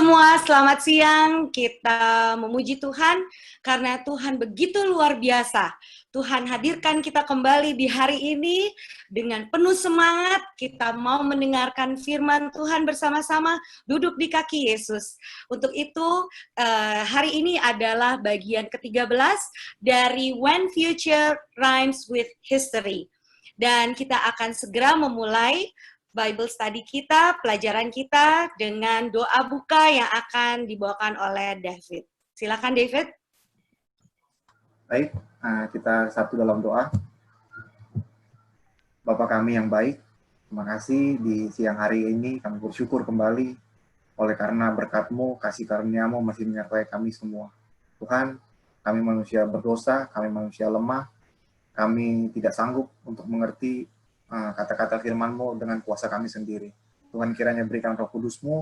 semua, selamat siang. Kita memuji Tuhan karena Tuhan begitu luar biasa. Tuhan hadirkan kita kembali di hari ini dengan penuh semangat. Kita mau mendengarkan firman Tuhan bersama-sama, duduk di kaki Yesus. Untuk itu, hari ini adalah bagian ke-13 dari When Future Rhymes with History. Dan kita akan segera memulai Bible study kita, pelajaran kita dengan doa buka yang akan dibawakan oleh David. Silakan David. Baik, kita satu dalam doa. Bapa kami yang baik, terima kasih di siang hari ini kami bersyukur kembali oleh karena berkat-Mu, kasih karunia-Mu masih menyertai kami semua. Tuhan, kami manusia berdosa, kami manusia lemah, kami tidak sanggup untuk mengerti kata-kata firman-Mu dengan kuasa kami sendiri. Tuhan kiranya berikan Roh Kudus-Mu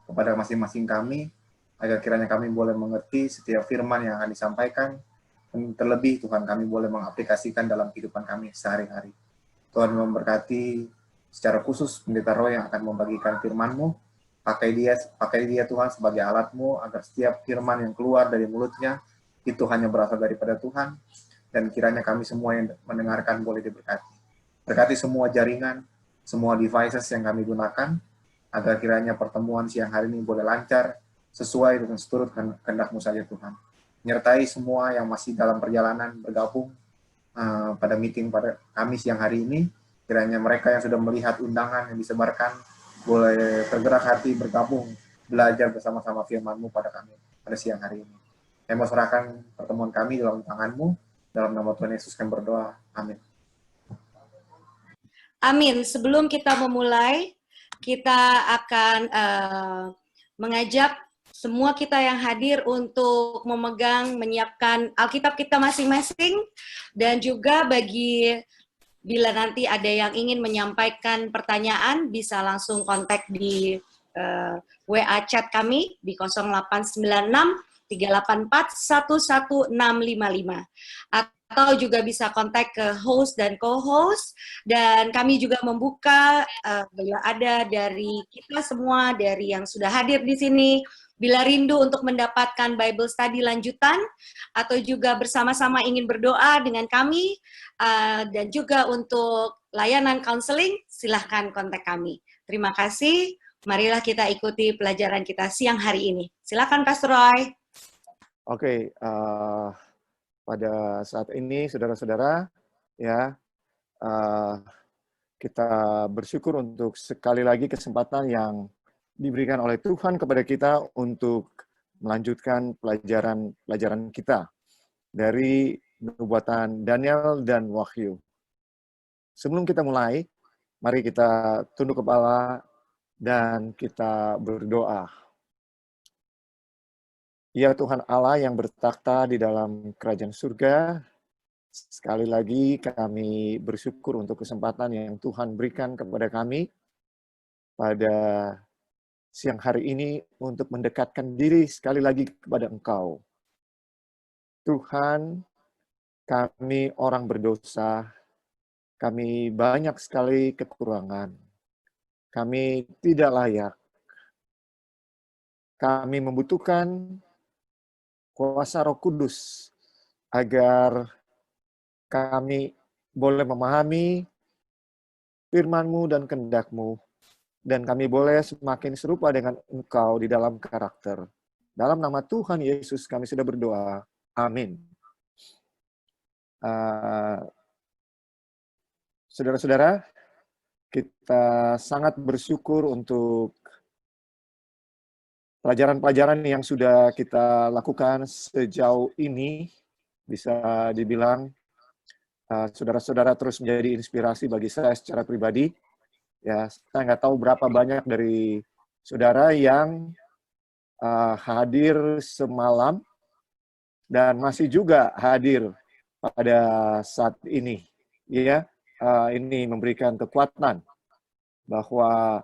kepada masing-masing kami, agar kiranya kami boleh mengerti setiap firman yang akan disampaikan, dan terlebih Tuhan kami boleh mengaplikasikan dalam kehidupan kami sehari-hari. Tuhan memberkati secara khusus Pendeta Roy yang akan membagikan firman-Mu, pakai dia Tuhan sebagai alat-Mu, agar setiap firman yang keluar dari mulutnya, itu hanya berasal daripada Tuhan, dan kiranya kami semua yang mendengarkan boleh diberkati. Berkati semua jaringan, semua devices yang kami gunakan, agar kiranya pertemuan siang hari ini boleh lancar, sesuai dengan seturut kehendak-Mu saja Tuhan. Menyertai semua yang masih dalam perjalanan bergabung pada meeting pada kami siang hari ini, kiranya mereka yang sudah melihat undangan yang disebarkan, boleh tergerak hati bergabung, belajar bersama-sama firman-Mu pada kami, pada siang hari ini. Saya mau serahkan pertemuan kami dalam tangan-Mu, dalam nama Tuhan Yesus kami berdoa, amin. Amin. Sebelum kita memulai, kita akan mengajak semua kita yang hadir untuk memegang, menyiapkan Alkitab kita masing-masing, dan juga bila nanti ada yang ingin menyampaikan pertanyaan, bisa langsung kontak di WA chat kami di 0896 384 11655. Atau juga bisa kontak ke host dan co-host, dan kami juga membuka bila ada dari kita semua, dari yang sudah hadir di sini, bila rindu untuk mendapatkan Bible study lanjutan, atau juga bersama-sama ingin berdoa dengan kami, dan juga untuk layanan counseling, silahkan kontak kami. Terima kasih, marilah kita ikuti pelajaran kita siang hari ini. Silakan Pastor Roy. Oke, pada saat ini, saudara-saudara, ya, kita bersyukur untuk sekali lagi kesempatan yang diberikan oleh Tuhan kepada kita untuk melanjutkan pelajaran kita dari nubuatan Daniel dan Wahyu. Sebelum kita mulai, mari kita tunduk kepala dan kita berdoa. Ya Tuhan Allah yang bertakhta di dalam kerajaan surga, sekali lagi kami bersyukur untuk kesempatan yang Tuhan berikan kepada kami pada siang hari ini untuk mendekatkan diri sekali lagi kepada Engkau. Tuhan, kami orang berdosa, kami banyak sekali kekurangan, kami tidak layak, kami membutuhkan kuasa Roh Kudus agar kami boleh memahami firman-Mu dan kehendak-Mu, dan kami boleh semakin serupa dengan Engkau di dalam karakter. Dalam nama Tuhan Yesus kami sudah berdoa. Amin. Saudara-saudara, kita sangat bersyukur untuk pelajaran-pelajaran yang sudah kita lakukan sejauh ini. Bisa dibilang saudara-saudara terus menjadi inspirasi bagi saya secara pribadi. Ya, saya nggak tahu berapa banyak dari saudara yang hadir semalam dan masih juga hadir pada saat ini. Ya, ini memberikan kekuatan bahwa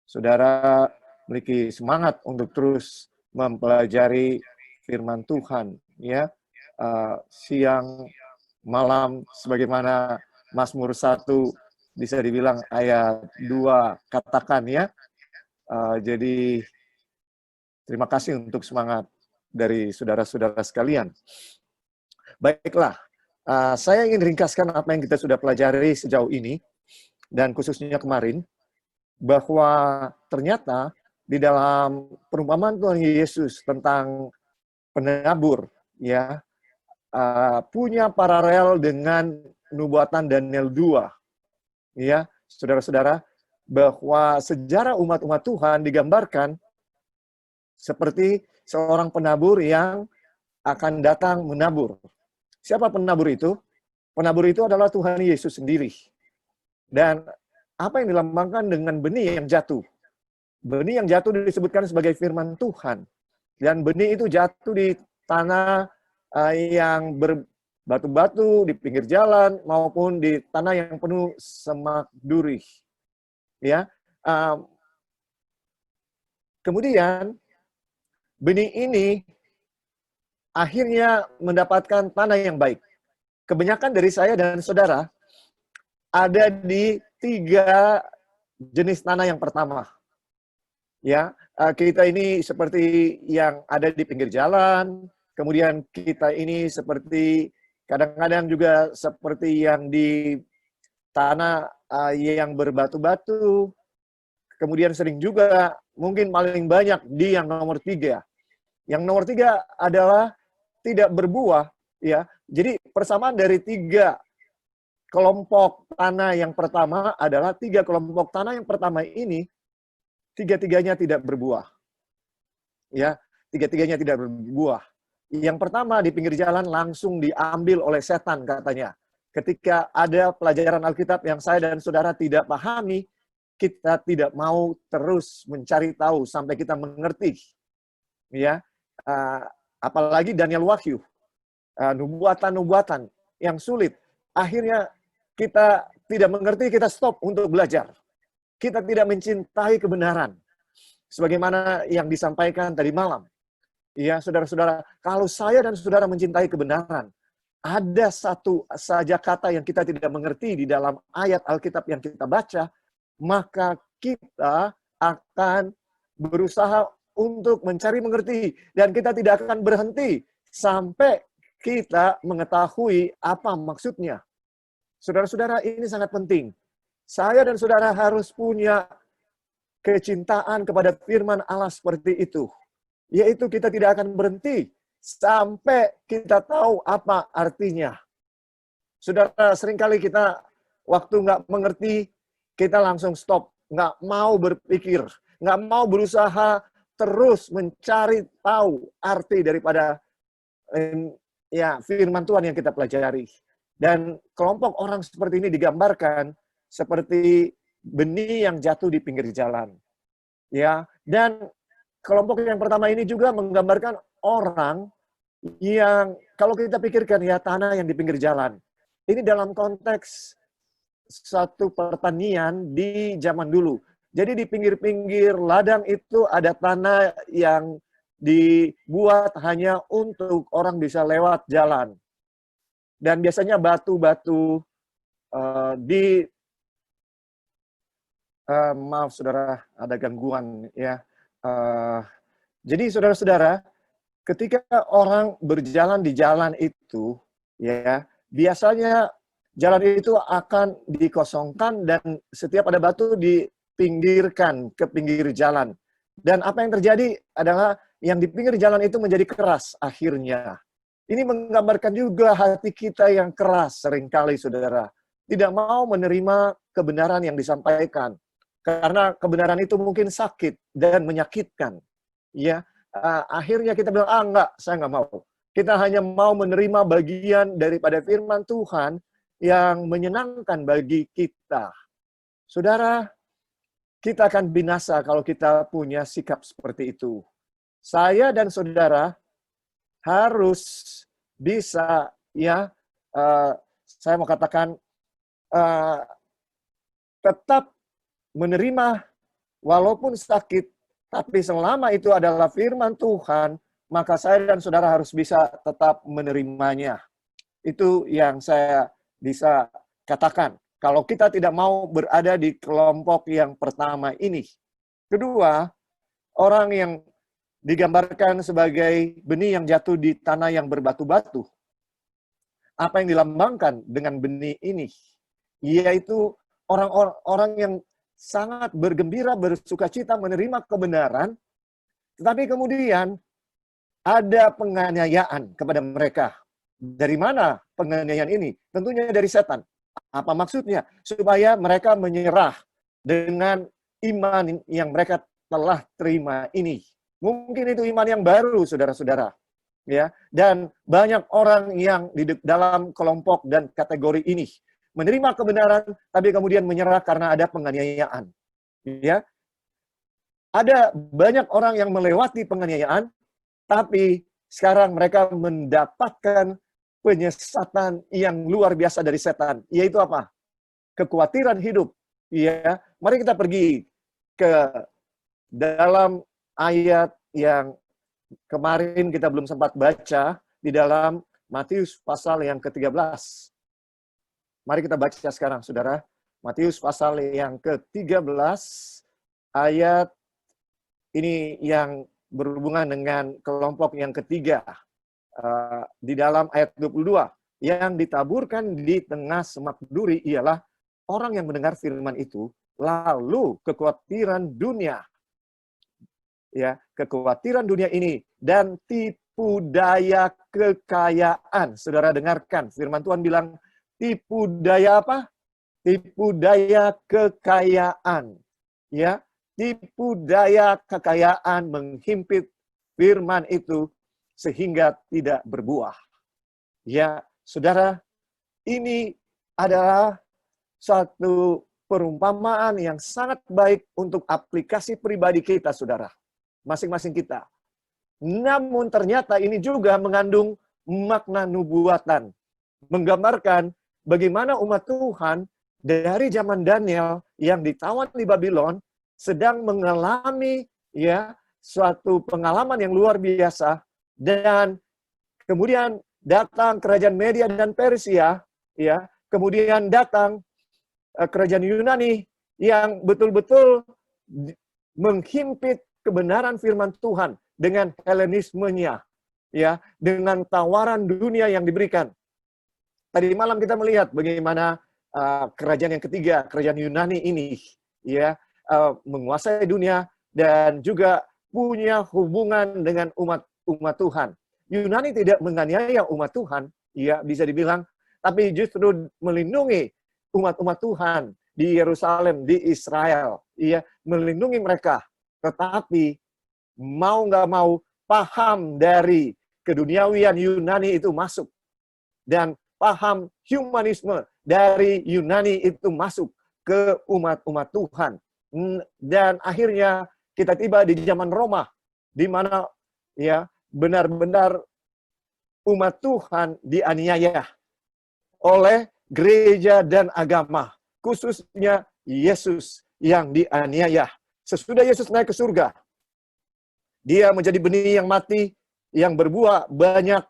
saudara memiliki semangat untuk terus mempelajari firman Tuhan, ya, siang, malam, sebagaimana Mazmur 1 bisa dibilang ayat 2 katakan, ya. Jadi Terima kasih untuk semangat dari saudara-saudara sekalian. Baiklah, saya ingin ringkaskan apa yang kita sudah pelajari sejauh ini, dan khususnya kemarin, bahwa ternyata di dalam perumpamaan Tuhan Yesus tentang penabur, ya, punya paralel dengan nubuatan Daniel 2. Ya, saudara-saudara, bahwa sejarah umat-umat Tuhan digambarkan seperti seorang penabur yang akan datang menabur. Siapa penabur itu? Penabur itu adalah Tuhan Yesus sendiri. Dan apa yang dilambangkan dengan benih yang jatuh? Benih yang jatuh disebutkan sebagai firman Tuhan. Dan benih itu jatuh di tanah yang berbatu-batu, di pinggir jalan, maupun di tanah yang penuh semak duri. Ya, kemudian benih ini akhirnya mendapatkan tanah yang baik. Kebanyakan dari saya dan saudara ada di 3 jenis tanah yang pertama. Ya, kita ini seperti yang ada di pinggir jalan, kemudian kita ini seperti kadang-kadang juga seperti yang di tanah yang berbatu-batu, kemudian sering juga mungkin paling banyak di yang nomor 3. Yang nomor 3 adalah tidak berbuah, ya. Jadi persamaan dari 3 kelompok tanah yang pertama adalah 3 kelompok tanah yang pertama ini, 3-tiganya tidak berbuah. Ya, 3-tiganya tidak berbuah. Yang pertama di pinggir jalan langsung diambil oleh setan katanya. Ketika ada pelajaran Alkitab yang saya dan saudara tidak pahami, kita tidak mau terus mencari tahu sampai kita mengerti. Ya, apalagi Daniel Wahyu, nubuatan-nubuatan yang sulit. Akhirnya kita tidak mengerti, kita stop untuk belajar. Kita tidak mencintai kebenaran. Sebagaimana yang disampaikan tadi malam. Ya, saudara-saudara, kalau saya dan saudara mencintai kebenaran, ada satu saja kata yang kita tidak mengerti di dalam ayat Alkitab yang kita baca, maka kita akan berusaha untuk mencari mengerti. Dan kita tidak akan berhenti sampai kita mengetahui apa maksudnya. Saudara-saudara, ini sangat penting. Saya dan saudara harus punya kecintaan kepada firman Allah seperti itu. Yaitu kita tidak akan berhenti sampai kita tahu apa artinya. Saudara, seringkali kita waktu nggak mengerti, kita langsung stop. Nggak mau berpikir. Nggak mau berusaha terus mencari tahu arti daripada firman Tuhan yang kita pelajari. Dan kelompok orang seperti ini digambarkan seperti benih yang jatuh di pinggir jalan. Ya, dan kelompok yang pertama ini juga menggambarkan orang yang kalau kita pikirkan ya tanah yang di pinggir jalan. Ini dalam konteks satu pertanian di zaman dulu. Jadi di pinggir-pinggir ladang itu ada tanah yang dibuat hanya untuk orang bisa lewat jalan. Dan biasanya batu-batu maaf saudara, ada gangguan ya. Jadi saudara-saudara, ketika orang berjalan di jalan itu, ya biasanya jalan itu akan dikosongkan dan setiap ada batu dipinggirkan ke pinggir jalan. Dan apa yang terjadi adalah yang di pinggir jalan itu menjadi keras akhirnya. Ini menggambarkan juga hati kita yang keras seringkali saudara. Tidak mau menerima kebenaran yang disampaikan. Karena kebenaran itu mungkin sakit dan menyakitkan. Ya, akhirnya kita bilang, enggak, saya enggak mau. Kita hanya mau menerima bagian daripada firman Tuhan yang menyenangkan bagi kita. Saudara, kita akan binasa kalau kita punya sikap seperti itu. Saya dan saudara harus bisa, ya, saya mau katakan, tetap menerima walaupun sakit, tapi selama itu adalah firman Tuhan, maka saya dan saudara harus bisa tetap menerimanya. Itu yang saya bisa katakan. Kalau kita tidak mau berada di kelompok yang pertama ini. Kedua, orang yang digambarkan sebagai benih yang jatuh di tanah yang berbatu-batu. Apa yang dilambangkan dengan benih ini? Yaitu orang-orang yang sangat bergembira, bersukacita menerima kebenaran, tetapi kemudian ada penganiayaan kepada mereka. Dari mana penganiayaan ini? Tentunya dari setan. Apa maksudnya? Supaya mereka menyerah dengan iman yang mereka telah terima ini. Mungkin itu iman yang baru, saudara-saudara. Ya, dan banyak orang yang di dalam kelompok dan kategori ini menerima kebenaran, tapi kemudian menyerah karena ada penganiayaan. Ya, ada banyak orang yang melewati penganiayaan, tapi sekarang mereka mendapatkan penyesatan yang luar biasa dari setan. Yaitu apa? Kekhawatiran hidup. Ya, mari kita pergi ke dalam ayat yang kemarin kita belum sempat baca di dalam Matius pasal yang ke-13. Mari kita baca sekarang, saudara. Matius pasal yang ke-13, ayat ini yang berhubungan dengan kelompok yang ketiga. Di dalam ayat 22, yang ditaburkan di tengah semak duri ialah orang yang mendengar firman itu, lalu kekhawatiran dunia. Ya, kekhawatiran dunia ini dan tipu daya kekayaan. Saudara dengarkan, firman Tuhan bilang, tipu daya apa? Tipu daya kekayaan. Ya, tipu daya kekayaan menghimpit firman itu sehingga tidak berbuah. Ya, saudara, ini adalah satu perumpamaan yang sangat baik untuk aplikasi pribadi kita, saudara. Masing-masing kita. Namun ternyata ini juga mengandung makna nubuatan. Menggambarkan bagaimana umat Tuhan dari zaman Daniel yang ditawan di Babylon sedang mengalami ya suatu pengalaman yang luar biasa, dan kemudian datang kerajaan Media dan Persia, ya, kemudian datang kerajaan Yunani yang betul-betul menghimpit kebenaran firman Tuhan dengan Helenismenya, ya, dengan tawaran dunia yang diberikan. Tadi malam kita melihat bagaimana kerajaan yang ketiga, kerajaan Yunani ini, ya, menguasai dunia dan juga punya hubungan dengan umat Tuhan. Yunani tidak menganiaya umat Tuhan, ya, bisa dibilang, tapi justru melindungi umat-umat Tuhan di Yerusalem, di Israel, ya, melindungi mereka. Tetapi mau nggak mau paham dari keduniawian Yunani itu masuk, dan paham humanisme dari Yunani itu masuk ke umat-umat Tuhan. Dan akhirnya kita tiba di zaman Roma, di mana ya benar-benar umat Tuhan dianiaya oleh gereja dan agama, khususnya Yesus yang dianiaya. Sesudah Yesus naik ke surga, dia menjadi benih yang mati, yang berbuah banyak,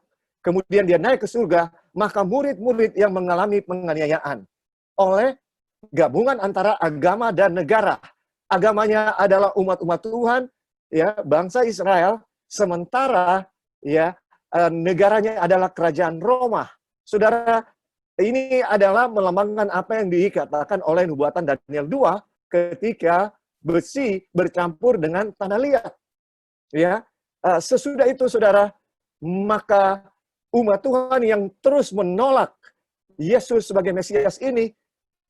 kemudian dia naik ke surga, maka murid-murid yang mengalami penganiayaan oleh gabungan antara agama dan negara. Agamanya adalah umat-umat Tuhan, ya, bangsa Israel, sementara ya negaranya adalah kerajaan Roma. Saudara, ini adalah melambangkan apa yang dikatakan oleh nubuatan Daniel 2 ketika besi bercampur dengan tanah liat. Ya, sesudah itu, saudara, maka umat Tuhan yang terus menolak Yesus sebagai Mesias ini,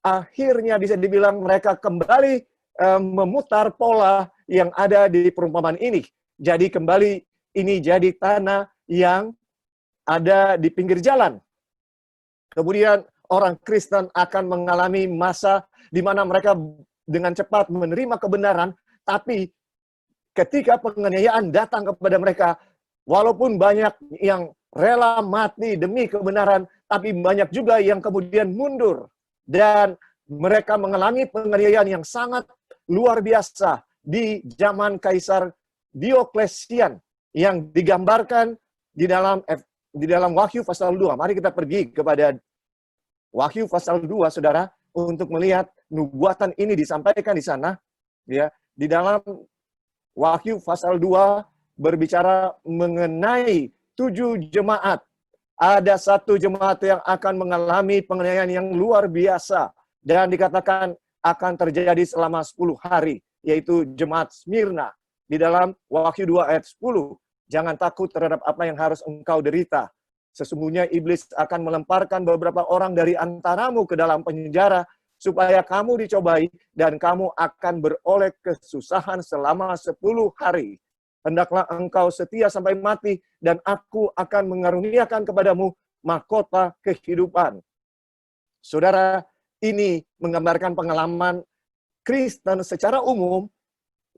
akhirnya bisa dibilang mereka kembali memutar pola yang ada di perumpamaan ini. Jadi kembali ini jadi tanah yang ada di pinggir jalan. Kemudian orang Kristen akan mengalami masa di mana mereka dengan cepat menerima kebenaran, tapi ketika penganiayaan datang kepada mereka, walaupun banyak yang rela mati demi kebenaran, tapi banyak juga yang kemudian mundur. Dan mereka mengalami penganiayaan yang sangat luar biasa di zaman Kaisar Dioklesian yang digambarkan di dalam Wahyu pasal 2. Mari kita pergi kepada Wahyu pasal 2, saudara, untuk melihat nubuatan ini disampaikan di sana. Ya, di dalam Wahyu pasal 2 berbicara mengenai 7 jemaat. Ada 1 jemaat yang akan mengalami penganiayaan yang luar biasa dan dikatakan akan terjadi selama 10 hari, yaitu jemaat Smyrna. Di dalam Wahyu 2 ayat 10, jangan takut terhadap apa yang harus engkau derita. Sesungguhnya iblis akan melemparkan beberapa orang dari antaramu ke dalam penjara, supaya kamu dicobai dan kamu akan beroleh kesusahan selama 10 hari. Hendaklah engkau setia sampai mati, dan aku akan mengaruniakan kepadamu mahkota kehidupan. Saudara, ini menggambarkan pengalaman Kristen secara umum,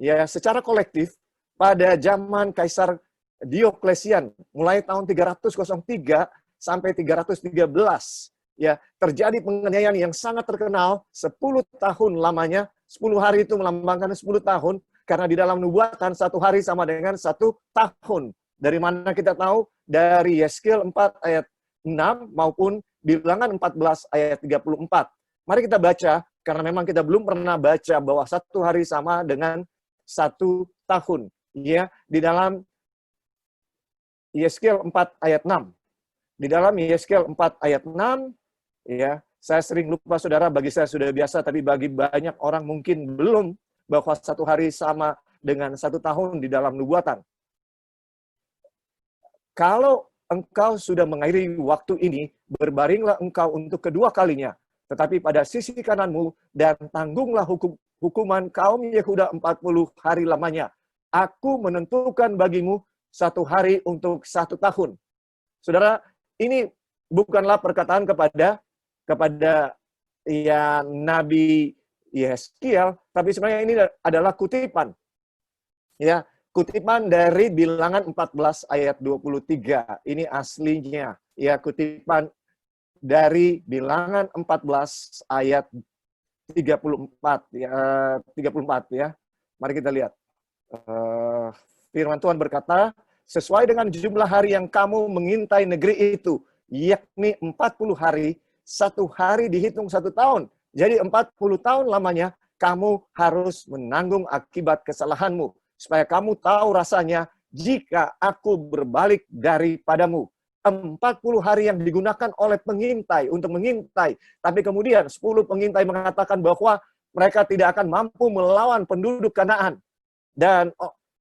ya, secara kolektif, pada zaman Kaisar Dioklesian, mulai tahun 303 sampai 313, ya, terjadi penganiayaan yang sangat terkenal 10 tahun lamanya. 10 hari itu melambangkan 10 tahun, karena di dalam nubuatan 1 hari sama dengan 1 tahun. Dari mana kita tahu? Dari Yeskiel 4 ayat 6 maupun Bilangan 14 ayat 34. Mari kita baca, karena memang kita belum pernah baca bahwa 1 hari sama dengan 1 tahun. Ya, di dalam Yeskiel 4 ayat 6. Di dalam Yeskiel 4 ayat 6, ya, saya sering lupa saudara, bagi saya sudah biasa, tapi bagi banyak orang mungkin belum, bahwa 1 hari sama dengan 1 tahun di dalam nubuatan. Kalau engkau sudah mengakhiri waktu ini, berbaringlah engkau untuk kedua kalinya, tetapi pada sisi kananmu, dan tanggunglah hukuman kaum Yehuda 40 hari lamanya. Aku menentukan bagimu 1 hari untuk 1 tahun. Saudara, ini bukanlah perkataan kepada ya Nabi Yeskiel, tapi sebenarnya ini adalah kutipan. Ya, kutipan dari Bilangan 14 ayat 23. Ini aslinya. Ya, kutipan dari Bilangan 14 ayat 34 ya, 34 ya. Mari kita lihat. Firman Tuhan berkata, sesuai dengan jumlah hari yang kamu mengintai negeri itu, yakni 40 hari, 1 hari dihitung 1 tahun. Jadi 40 tahun lamanya kamu harus menanggung akibat kesalahanmu, supaya kamu tahu rasanya jika aku berbalik daripadamu. 40 hari yang digunakan oleh pengintai untuk mengintai, tapi kemudian 10 pengintai mengatakan bahwa mereka tidak akan mampu melawan penduduk Kanaan. Dan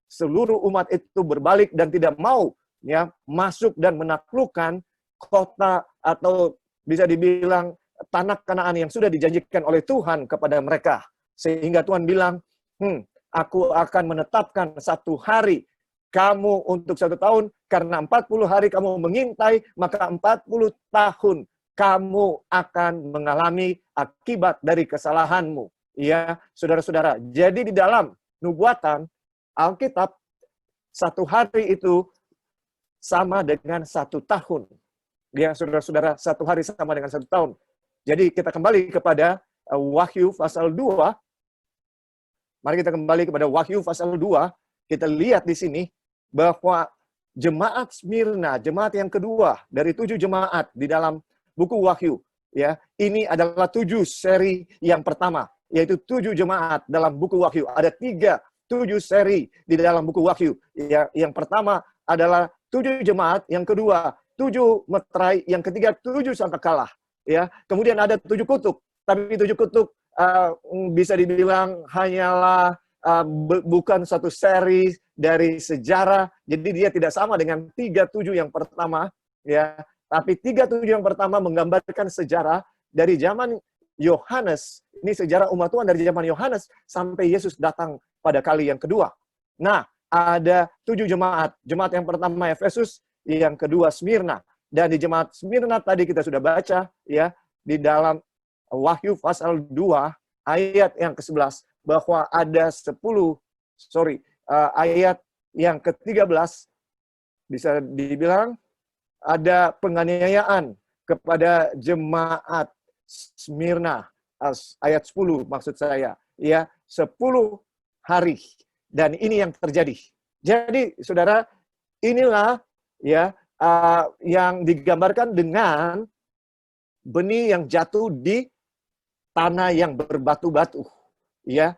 seluruh umat itu berbalik dan tidak mau ya masuk dan menaklukkan kota atau bisa dibilang tanah Kanaan yang sudah dijanjikan oleh Tuhan kepada mereka. Sehingga Tuhan bilang, aku akan menetapkan 1 hari kamu untuk 1 tahun, karena 40 hari kamu mengintai, maka 40 tahun kamu akan mengalami akibat dari kesalahanmu. Ya, saudara-saudara. Jadi di dalam nubuatan Alkitab, 1 hari itu sama dengan 1 tahun. Ya, saudara-saudara, 1 hari sama dengan 1 tahun. Jadi kita kembali kepada Wahyu pasal 2. Mari kita kembali kepada Wahyu pasal 2. Kita lihat di sini bahwa jemaat Smyrna, jemaat yang kedua dari 7 jemaat di dalam buku Wahyu, ya, ini adalah 7 seri yang pertama, yaitu 7 jemaat dalam buku Wahyu. Ada 7 seri di dalam buku Wahyu. Ya, yang pertama adalah 7 jemaat, yang kedua 7 meterai, yang ketiga 7 sangkakala. Ya, kemudian ada 7 kutub, tapi 7 kutub bisa dibilang hanyalah bukan satu seri dari sejarah, jadi dia tidak sama dengan 37 yang pertama, ya. Tapi 37 yang pertama menggambarkan sejarah dari zaman Yohanes. Ini sejarah umat Tuhan dari zaman Yohanes sampai Yesus datang pada kali yang kedua. Nah, ada 7 jemaat. Jemaat yang pertama Efesus, yang kedua Smyrna. Dan di jemaat Smyrna tadi kita sudah baca, ya, di dalam Wahyu pasal 2 ayat yang ke-11 bahwa ada ayat yang ke-13 bisa dibilang ada penganiayaan kepada jemaat Smyrna, ayat 10 maksud saya, ya, 10 hari, dan ini yang terjadi. Jadi saudara, inilah ya yang digambarkan dengan benih yang jatuh di tanah yang berbatu-batu, ya.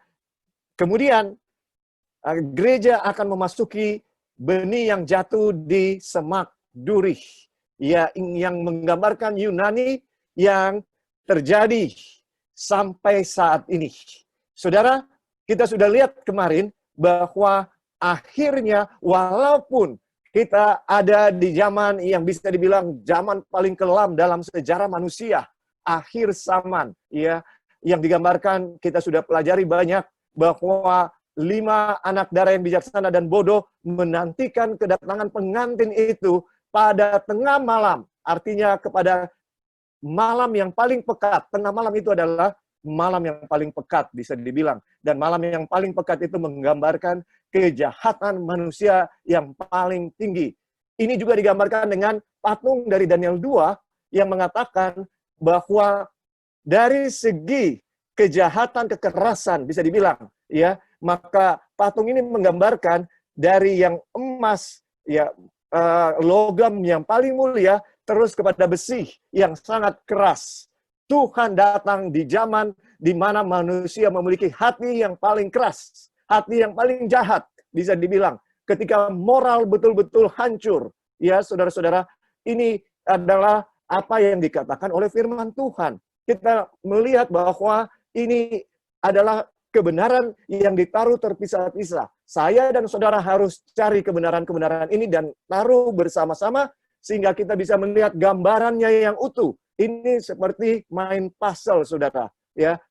Kemudian gereja akan memasuki benih yang jatuh di semak duri, ya, yang menggambarkan Yunani yang terjadi sampai saat ini. Saudara, kita sudah lihat kemarin bahwa akhirnya walaupun kita ada di zaman yang bisa dibilang zaman paling kelam dalam sejarah manusia, akhir zaman, ya, yang digambarkan kita sudah pelajari banyak bahwa 5 anak darah yang bijaksana dan bodoh menantikan kedatangan pengantin itu pada tengah malam. Artinya kepada malam yang paling pekat. Tengah malam itu adalah malam yang paling pekat, bisa dibilang. Dan malam yang paling pekat itu menggambarkan kejahatan manusia yang paling tinggi. Ini juga digambarkan dengan patung dari Daniel 2 yang mengatakan bahwa dari segi kejahatan, kekerasan, bisa dibilang, ya, maka patung ini menggambarkan dari yang emas, ya, logam yang paling mulia, terus kepada besi yang sangat keras. Tuhan datang di zaman di mana manusia memiliki hati yang paling keras, hati yang paling jahat, bisa dibilang. Ketika moral betul-betul hancur, ya saudara-saudara, ini adalah apa yang dikatakan oleh firman Tuhan. Kita melihat bahwa ini adalah kebenaran yang ditaruh terpisah-pisah. Saya dan saudara harus cari kebenaran-kebenaran ini dan taruh bersama-sama sehingga kita bisa melihat gambarannya yang utuh. Ini seperti main puzzle, saudara. Ya,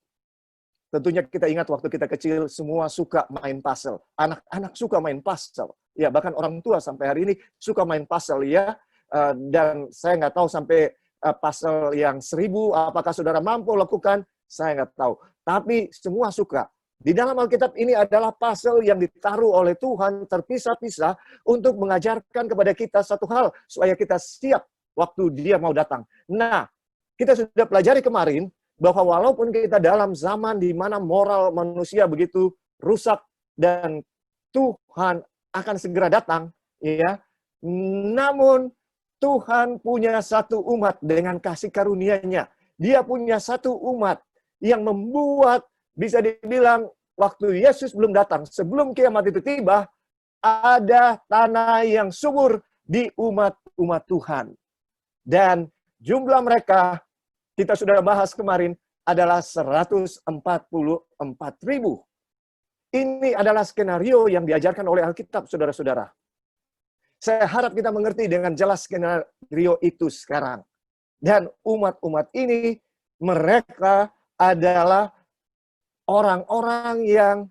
tentunya kita ingat waktu kita kecil semua suka main puzzle. Anak-anak suka main puzzle. Ya, bahkan orang tua sampai hari ini suka main puzzle, ya. Dan saya nggak tahu sampai puzzle yang 1000 apakah saudara mampu lakukan, saya nggak tahu. Tapi semua suka. Di dalam Alkitab ini adalah puzzle yang ditaruh oleh Tuhan terpisah-pisah untuk mengajarkan kepada kita satu hal supaya kita siap waktu Dia mau datang. Nah, kita sudah pelajari kemarin bahwa walaupun kita dalam zaman di mana moral manusia begitu rusak dan Tuhan akan segera datang, ya. Namun Tuhan punya satu umat dengan kasih karunia-Nya. Dia punya satu umat yang membuat, bisa dibilang waktu Yesus belum datang, sebelum kiamat itu tiba, ada tanah yang subur di umat-umat Tuhan. Dan jumlah mereka, kita sudah bahas kemarin, adalah 144.000. Ini adalah skenario yang diajarkan oleh Alkitab, saudara-saudara. Saya harap kita mengerti dengan jelas skenario itu sekarang. Dan umat-umat ini, mereka adalah orang-orang yang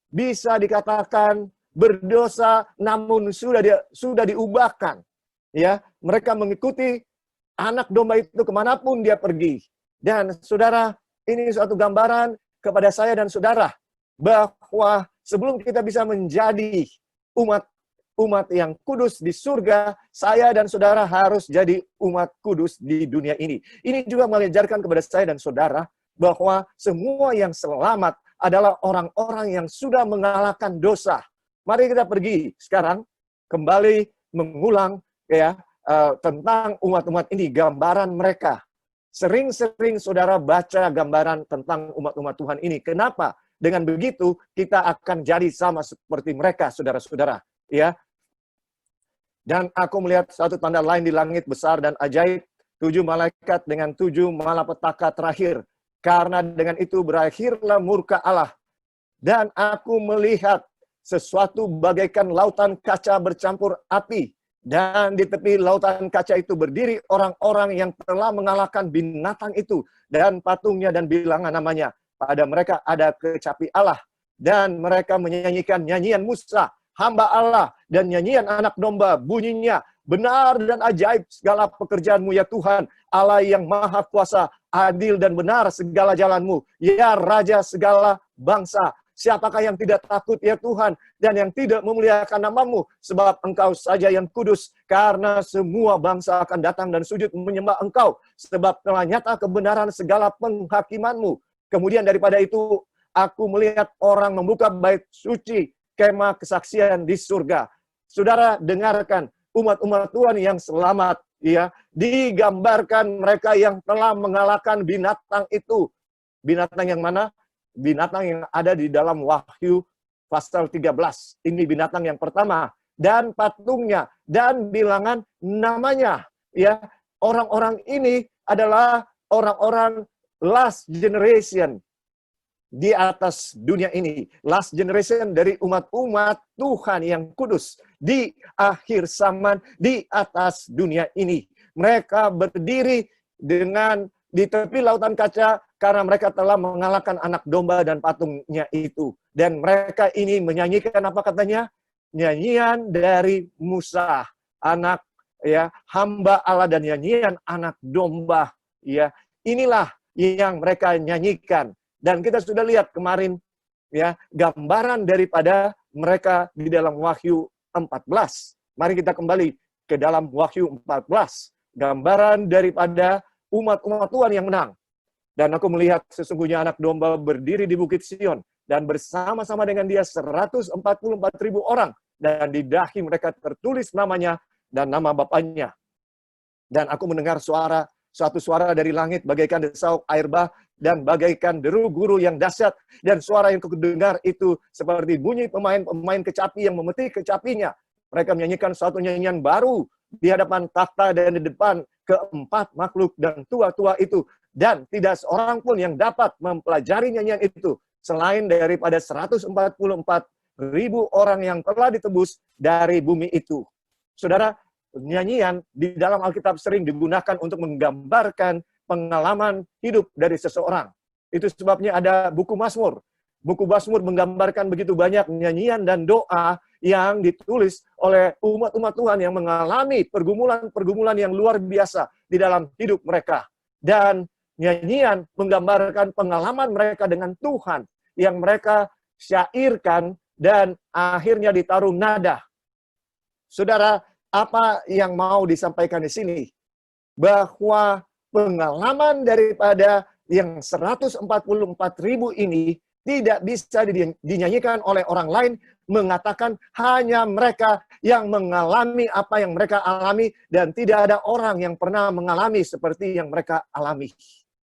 bisa dikatakan berdosa namun sudah diubahkan. Ya, mereka mengikuti anak domba itu kemanapun dia pergi. Dan saudara, ini suatu gambaran kepada saya dan saudara bahwa sebelum kita bisa menjadi umat yang kudus di surga, saya dan saudara harus jadi umat kudus di dunia ini. Ini juga mengajarkan kepada saya dan saudara bahwa semua yang selamat adalah orang-orang yang sudah mengalahkan dosa. Mari kita pergi sekarang kembali mengulang, ya, tentang umat-umat ini, gambaran mereka. Sering-sering saudara baca gambaran tentang umat-umat Tuhan ini. Kenapa? Dengan begitu kita akan jadi sama seperti mereka, saudara-saudara. Ya. Dan aku melihat satu tanda lain di langit besar dan ajaib, 7 malaikat dengan 7 malapetaka terakhir. Karena dengan itu berakhirlah murka Allah. Dan aku melihat sesuatu bagaikan lautan kaca bercampur api. Dan di tepi lautan kaca itu berdiri orang-orang yang telah mengalahkan binatang itu. Dan patungnya dan bilangan namanya. Pada mereka ada kecapi Allah. Dan mereka menyanyikan nyanyian Musa, hamba Allah. Dan nyanyian anak domba, bunyinya, benar dan ajaib segala pekerjaanmu ya Tuhan. Allah yang maha kuasa, adil dan benar segala jalanmu. Ya Raja segala bangsa. Siapakah yang tidak takut ya Tuhan dan yang tidak memuliakan namamu? Sebab engkau saja yang kudus. Karena semua bangsa akan datang dan sujud menyembah engkau. Sebab telah nyata kebenaran segala penghakimanmu. Kemudian daripada itu aku melihat orang membuka bait suci kemah kesaksian di surga. Saudara dengarkan, umat-umat Tuhan yang selamat, ya, digambarkan mereka yang telah mengalahkan binatang itu. Binatang yang mana? Binatang yang ada di dalam Wahyu pasal 13. Ini binatang yang pertama dan patungnya dan bilangan namanya. Ya, orang-orang ini adalah orang-orang last generation di atas dunia ini. Last generation dari umat-umat Tuhan yang kudus di akhir zaman di atas dunia ini. Mereka berdiri di tepi lautan kaca karena mereka telah mengalahkan anak domba dan patungnya itu. Dan mereka ini menyanyikan apa katanya? Nyanyian dari Musa, anak hamba Allah, dan nyanyian anak domba. Ya, inilah yang mereka nyanyikan. Dan kita sudah lihat kemarin gambaran daripada mereka di dalam Wahyu 14. Mari kita kembali ke dalam Wahyu 14. Gambaran daripada umat-umat Tuhan yang menang. Dan aku melihat sesungguhnya anak domba berdiri di Bukit Sion dan bersama-sama dengan dia 144.000 orang, dan di dahi mereka tertulis namanya dan nama Bapaknya. Dan aku mendengar suatu suara dari langit bagaikan desau air bah dan bagaikan deru guru yang dahsyat, dan suara yang kudengar itu seperti bunyi pemain kecapi yang memetik kecapinya. Mereka menyanyikan suatu nyanyian baru di hadapan takhta dan di depan keempat makhluk dan tua-tua itu, dan tidak seorang pun yang dapat mempelajari nyanyian itu selain daripada 144.000 orang yang telah ditebus dari bumi itu. Saudara, nyanyian di dalam Alkitab sering digunakan untuk menggambarkan pengalaman hidup dari seseorang. Itu sebabnya ada buku Mazmur. Buku Mazmur menggambarkan begitu banyak nyanyian dan doa yang ditulis oleh umat-umat Tuhan yang mengalami pergumulan-pergumulan yang luar biasa di dalam hidup mereka. Dan nyanyian menggambarkan pengalaman mereka dengan Tuhan yang mereka syairkan dan akhirnya ditaruh nada. Saudara, apa yang mau disampaikan di sini? Bahwa pengalaman daripada yang 144.000 ini tidak bisa dinyanyikan oleh orang lain, mengatakan hanya mereka yang mengalami apa yang mereka alami, dan tidak ada orang yang pernah mengalami seperti yang mereka alami.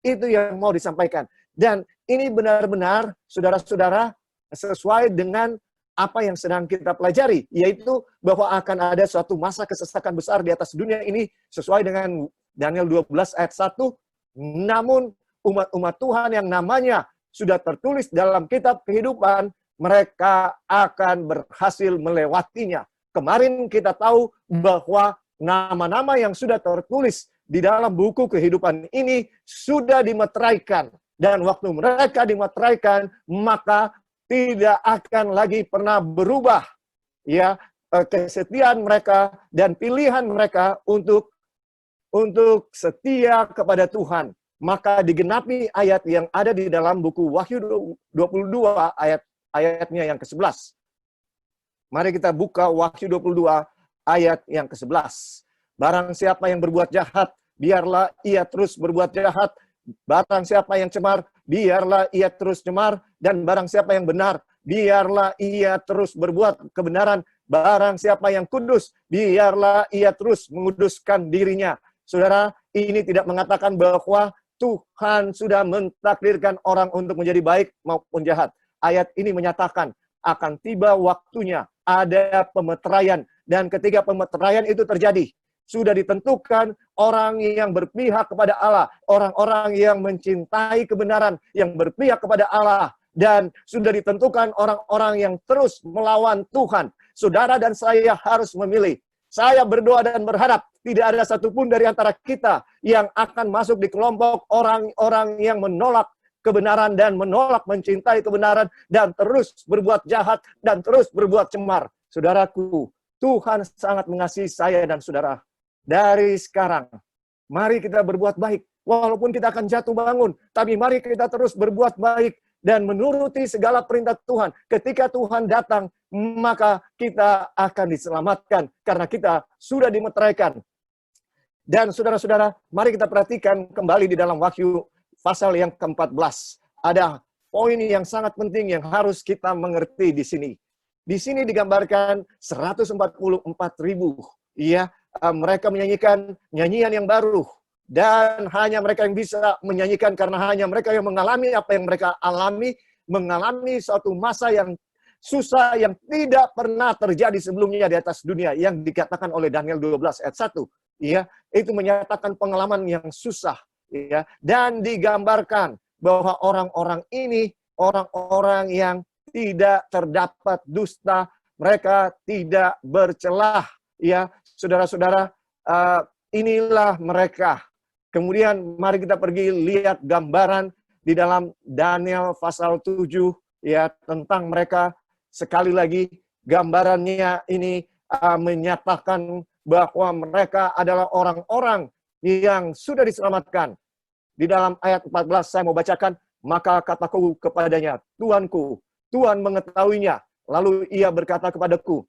Itu yang mau disampaikan. Dan ini benar-benar, saudara-saudara, sesuai dengan apa yang sedang kita pelajari, yaitu bahwa akan ada suatu masa kesesakan besar di atas dunia ini, sesuai dengan Daniel 12 ayat 1, namun umat-umat Tuhan yang namanya sudah tertulis dalam kitab kehidupan, mereka akan berhasil melewatinya. Kemarin kita tahu bahwa nama-nama yang sudah tertulis di dalam buku kehidupan ini sudah dimeteraikan. Dan waktu mereka dimeteraikan, maka tidak akan lagi pernah berubah kesetiaan mereka dan pilihan mereka untuk setia kepada Tuhan. Maka digenapi ayat yang ada di dalam buku Wahyu 22 ayatnya yang ke-11. Mari kita buka Wahyu 22 ayat yang ke-11. Barang siapa yang berbuat jahat, biarlah ia terus berbuat jahat. Barang siapa yang cemar, biarlah ia terus cemar. Dan barang siapa yang benar, biarlah ia terus berbuat kebenaran. Barang siapa yang kudus, biarlah ia terus menguduskan dirinya. Saudara, ini tidak mengatakan bahwa Tuhan sudah mentakdirkan orang untuk menjadi baik maupun jahat. Ayat ini menyatakan akan tiba waktunya ada pemeteraian. Dan ketika pemeteraian itu terjadi, sudah ditentukan orang yang berpihak kepada Allah, orang-orang yang mencintai kebenaran, yang berpihak kepada Allah, dan sudah ditentukan orang-orang yang terus melawan Tuhan. Saudara dan saya harus memilih. Saya berdoa dan berharap tidak ada satupun dari antara kita yang akan masuk di kelompok orang-orang yang menolak kebenaran dan menolak mencintai kebenaran dan terus berbuat jahat dan terus berbuat cemar. Saudaraku, Tuhan sangat mengasihi saya dan saudara. Dari sekarang, mari kita berbuat baik. Walaupun kita akan jatuh bangun, tapi mari kita terus berbuat baik dan menuruti segala perintah Tuhan. Ketika Tuhan datang, maka kita akan diselamatkan karena kita sudah dimeteraikan. Dan saudara-saudara, mari kita perhatikan kembali di dalam Wahyu pasal yang ke-14. Ada poin yang sangat penting yang harus kita mengerti di sini. Di sini digambarkan 144.000. Mereka menyanyikan nyanyian yang baru. Dan hanya mereka yang bisa menyanyikan karena hanya mereka yang mengalami apa yang mereka alami, mengalami suatu masa yang susah yang tidak pernah terjadi sebelumnya di atas dunia, yang dikatakan oleh Daniel 12 ayat 1. Ya, itu menyatakan pengalaman yang susah, ya, dan digambarkan bahwa orang-orang ini orang-orang yang tidak terdapat dusta, mereka tidak bercelah, ya, saudara-saudara. Inilah mereka. Kemudian mari kita pergi lihat gambaran di dalam Daniel pasal 7, ya, tentang mereka. Sekali lagi gambarannya ini menyatakan bahwa mereka adalah orang-orang yang sudah diselamatkan. Di dalam ayat 14 saya mau bacakan, maka kataku kepadanya, Tuanku, Tuhan mengetahuinya. Lalu ia berkata kepadaku,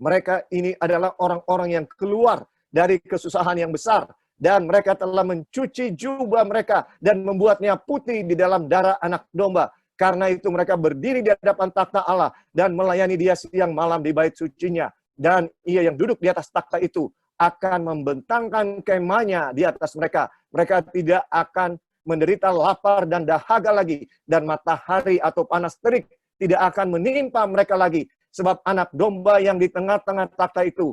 mereka ini adalah orang-orang yang keluar dari kesusahan yang besar, dan mereka telah mencuci jubah mereka dan membuatnya putih di dalam darah anak domba. Karena itu mereka berdiri di hadapan takhta Allah dan melayani Dia siang malam di bait sucinya. Dan Ia yang duduk di atas takhta itu akan membentangkan kemahnya di atas mereka. Mereka tidak akan menderita lapar dan dahaga lagi, dan matahari atau panas terik tidak akan menimpa mereka lagi. Sebab anak domba yang di tengah-tengah takhta itu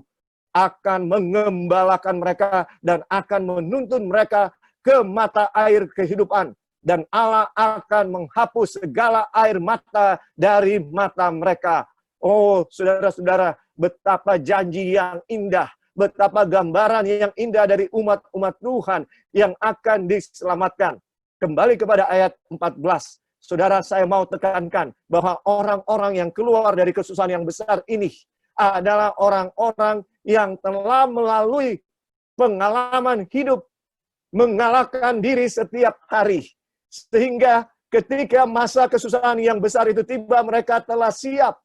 akan mengembalakan mereka dan akan menuntun mereka ke mata air kehidupan. Dan Allah akan menghapus segala air mata dari mata mereka. Oh, saudara-saudara, betapa janji yang indah, betapa gambaran yang indah dari umat-umat Tuhan yang akan diselamatkan. Kembali kepada ayat 14. Saudara, saya mau tekankan bahwa orang-orang yang keluar dari kesusahan yang besar ini adalah orang-orang yang telah melalui pengalaman hidup mengalahkan diri setiap hari. Sehingga ketika masa kesusahan yang besar itu tiba, mereka telah siap.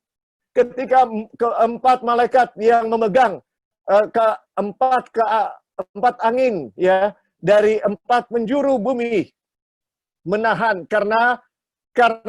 Ketika keempat malaikat yang memegang keempat angin, ya, dari 4 penjuru bumi menahan, karena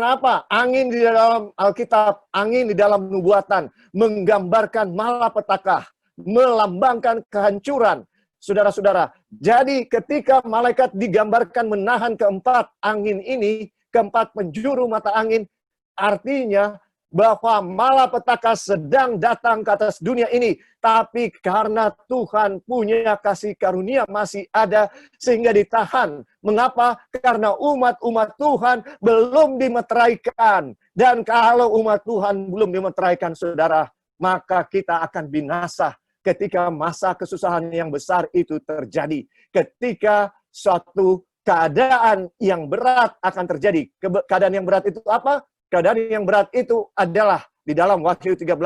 apa? Angin di dalam Alkitab, angin di dalam nubuatan menggambarkan malapetaka, melambangkan kehancuran. Saudara-saudara, jadi ketika malaikat digambarkan menahan keempat angin ini, keempat penjuru mata angin, artinya bahwa malapetaka sedang datang ke atas dunia ini. Tapi karena Tuhan punya kasih karunia masih ada, sehingga ditahan. Mengapa? Karena umat-umat Tuhan belum dimeteraikan. Dan kalau umat Tuhan belum dimeteraikan, saudara, maka kita akan binasa ketika masa kesusahan yang besar itu terjadi. Ketika suatu keadaan yang berat akan terjadi. Keadaan yang berat itu apa? Keadaan yang berat itu adalah di dalam Wahyu 13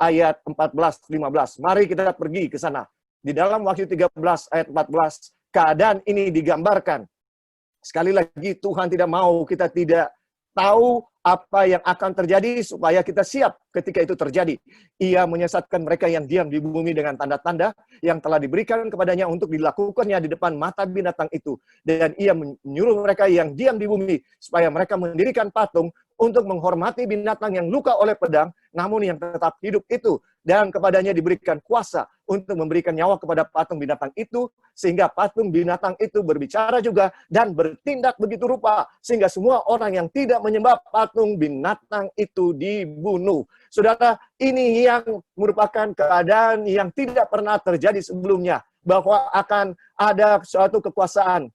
ayat 14-15. Mari kita pergi ke sana. Di dalam Wahyu 13 ayat 14, keadaan ini digambarkan. Sekali lagi, Tuhan tidak mau kita tidak tahu apa yang akan terjadi supaya kita siap ketika itu terjadi. Ia menyesatkan mereka yang diam di bumi dengan tanda-tanda yang telah diberikan kepadanya untuk dilakukannya di depan mata binatang itu. Dan ia menyuruh mereka yang diam di bumi supaya mereka mendirikan patung untuk menghormati binatang yang luka oleh pedang, namun yang tetap hidup itu. Dan kepadanya diberikan kuasa untuk memberikan nyawa kepada patung binatang itu, sehingga patung binatang itu berbicara juga dan bertindak begitu rupa, sehingga semua orang yang tidak menyembah patung binatang itu dibunuh. Saudara, ini yang merupakan keadaan yang tidak pernah terjadi sebelumnya, bahwa akan ada suatu kekuasaan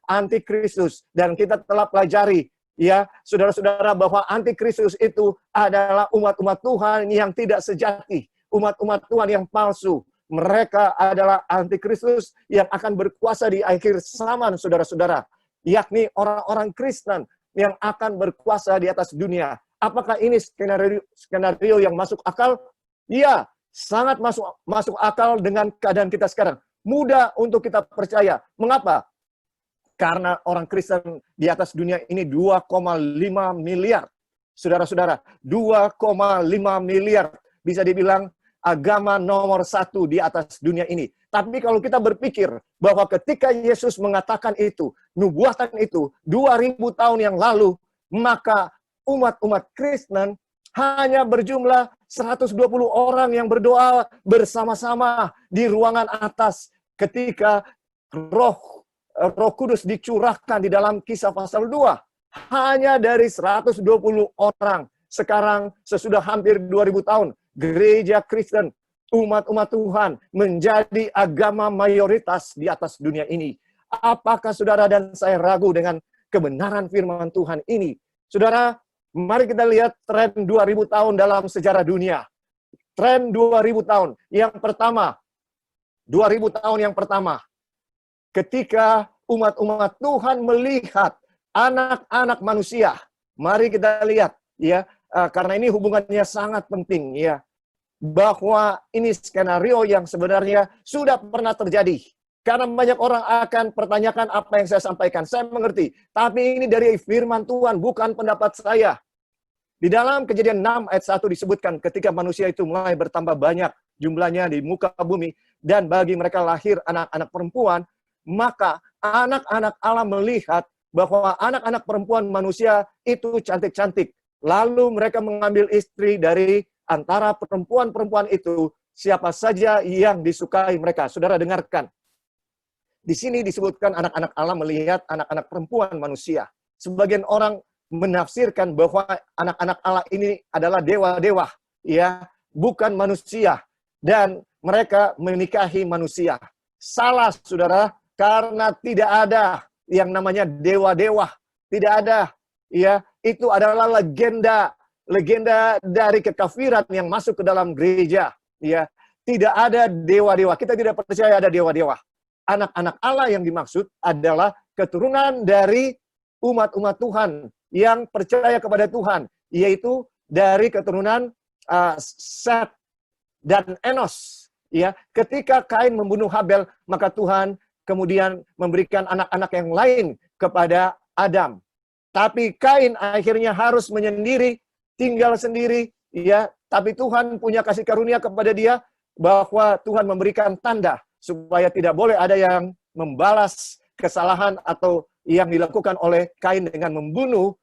antikristus, dan kita telah pelajari, ya, saudara-saudara, bahwa antikristus itu adalah umat-umat Tuhan yang tidak sejati, umat-umat Tuhan yang palsu. Mereka adalah antikristus yang akan berkuasa di akhir zaman, saudara-saudara, yakni orang-orang Kristen yang akan berkuasa di atas dunia. Apakah ini skenario yang masuk akal? Iya, sangat masuk akal dengan keadaan kita sekarang. Mudah untuk kita percaya. Mengapa? Karena orang Kristen di atas dunia ini 2,5 miliar. Saudara-saudara, 2,5 miliar. Bisa dibilang agama nomor 1 di atas dunia ini. Tapi kalau kita berpikir bahwa ketika Yesus mengatakan itu, nubuatan itu 2000 tahun yang lalu, maka umat-umat Kristen hanya berjumlah 120 orang yang berdoa bersama-sama di ruangan atas ketika Roh Kudus dicurahkan di dalam Kisah pasal 2. Hanya dari 120 orang sekarang sesudah hampir 2000 tahun, gereja Kristen, umat-umat Tuhan menjadi agama mayoritas di atas dunia ini. Apakah saudara dan saya ragu dengan kebenaran firman Tuhan ini? Saudara, mari kita lihat tren 2000 tahun dalam sejarah dunia. Tren 2000 tahun. Yang pertama, 2000 tahun yang pertama, ketika umat-umat Tuhan melihat anak-anak manusia. Mari kita lihat, ya, karena ini hubungannya sangat penting, ya, bahwa ini skenario yang sebenarnya sudah pernah terjadi. Karena banyak orang akan pertanyakan apa yang saya sampaikan. Saya mengerti. Tapi ini dari firman Tuhan, bukan pendapat saya. Di dalam Kejadian 6 ayat 1 disebutkan ketika manusia itu mulai bertambah banyak jumlahnya di muka bumi, dan bagi mereka lahir anak-anak perempuan, maka anak-anak Allah melihat bahwa anak-anak perempuan manusia itu cantik-cantik. Lalu mereka mengambil istri dari antara perempuan-perempuan itu, siapa saja yang disukai mereka. Saudara dengarkan. Di sini disebutkan anak-anak Allah melihat anak-anak perempuan manusia. Sebagian orang menafsirkan bahwa anak-anak Allah ini adalah dewa-dewa, ya, bukan manusia, dan mereka menikahi manusia. Salah, saudara, karena tidak ada yang namanya dewa-dewa, tidak ada, ya, itu adalah legenda dari kekafiran yang masuk ke dalam gereja, ya. Tidak ada dewa-dewa. Kita tidak percaya ada dewa-dewa. Anak-anak Allah yang dimaksud adalah keturunan dari umat-umat Tuhan yang percaya kepada Tuhan, yaitu dari keturunan Set dan Enos. Ya, ketika Kain membunuh Habel, maka Tuhan kemudian memberikan anak-anak yang lain kepada Adam. Tapi Kain akhirnya harus menyendiri, tinggal sendiri, ya. Tapi Tuhan punya kasih karunia kepada dia bahwa Tuhan memberikan tanda supaya tidak boleh ada yang membalas kesalahan atau yang dilakukan oleh Kain dengan membunuh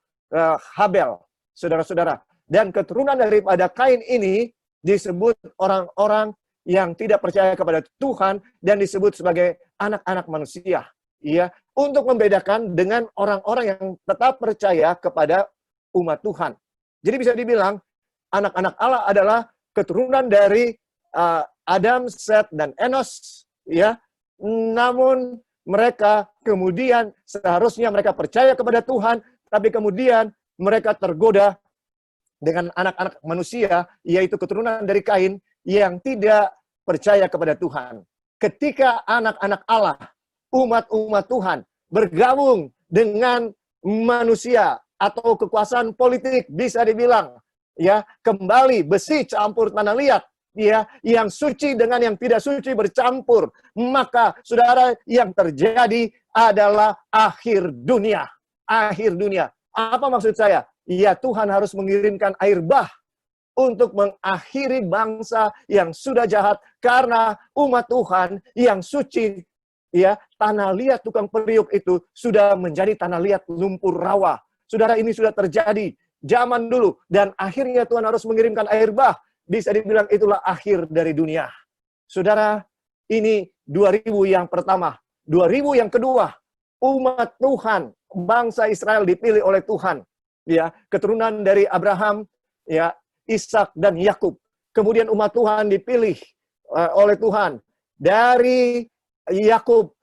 Habel, saudara-saudara. Dan keturunan daripada Kain ini disebut orang-orang yang tidak percaya kepada Tuhan dan disebut sebagai anak-anak manusia. Ya, untuk membedakan dengan orang-orang yang tetap percaya kepada umat Tuhan. Jadi bisa dibilang anak-anak Allah adalah keturunan dari Adam, Set, dan Enos, ya. Namun mereka kemudian seharusnya mereka percaya kepada Tuhan, tapi kemudian mereka tergoda dengan anak-anak manusia, yaitu keturunan dari Kain yang tidak percaya kepada Tuhan. Ketika anak-anak Allah, umat-umat Tuhan bergabung dengan manusia atau kekuasaan politik, bisa dibilang, ya, kembali besi campur tanah liat, ya, yang suci dengan yang tidak suci bercampur, maka saudara, yang terjadi adalah akhir dunia. Akhir dunia. Apa maksud saya? Ya, Tuhan harus mengirimkan air bah untuk mengakhiri bangsa yang sudah jahat, karena umat Tuhan yang suci, ya, tanah liat tukang periuk itu sudah menjadi tanah liat lumpur rawa. Saudara, ini sudah terjadi zaman dulu, dan akhirnya Tuhan harus mengirimkan air bah. Bisa dibilang itulah akhir dari dunia. Saudara, ini 2000 yang pertama. 2000 yang kedua, umat Tuhan, bangsa Israel dipilih oleh Tuhan. Ya, keturunan dari Abraham, ya, Ishak dan Yakub. Kemudian umat Tuhan dipilih oleh Tuhan. Dari Yakub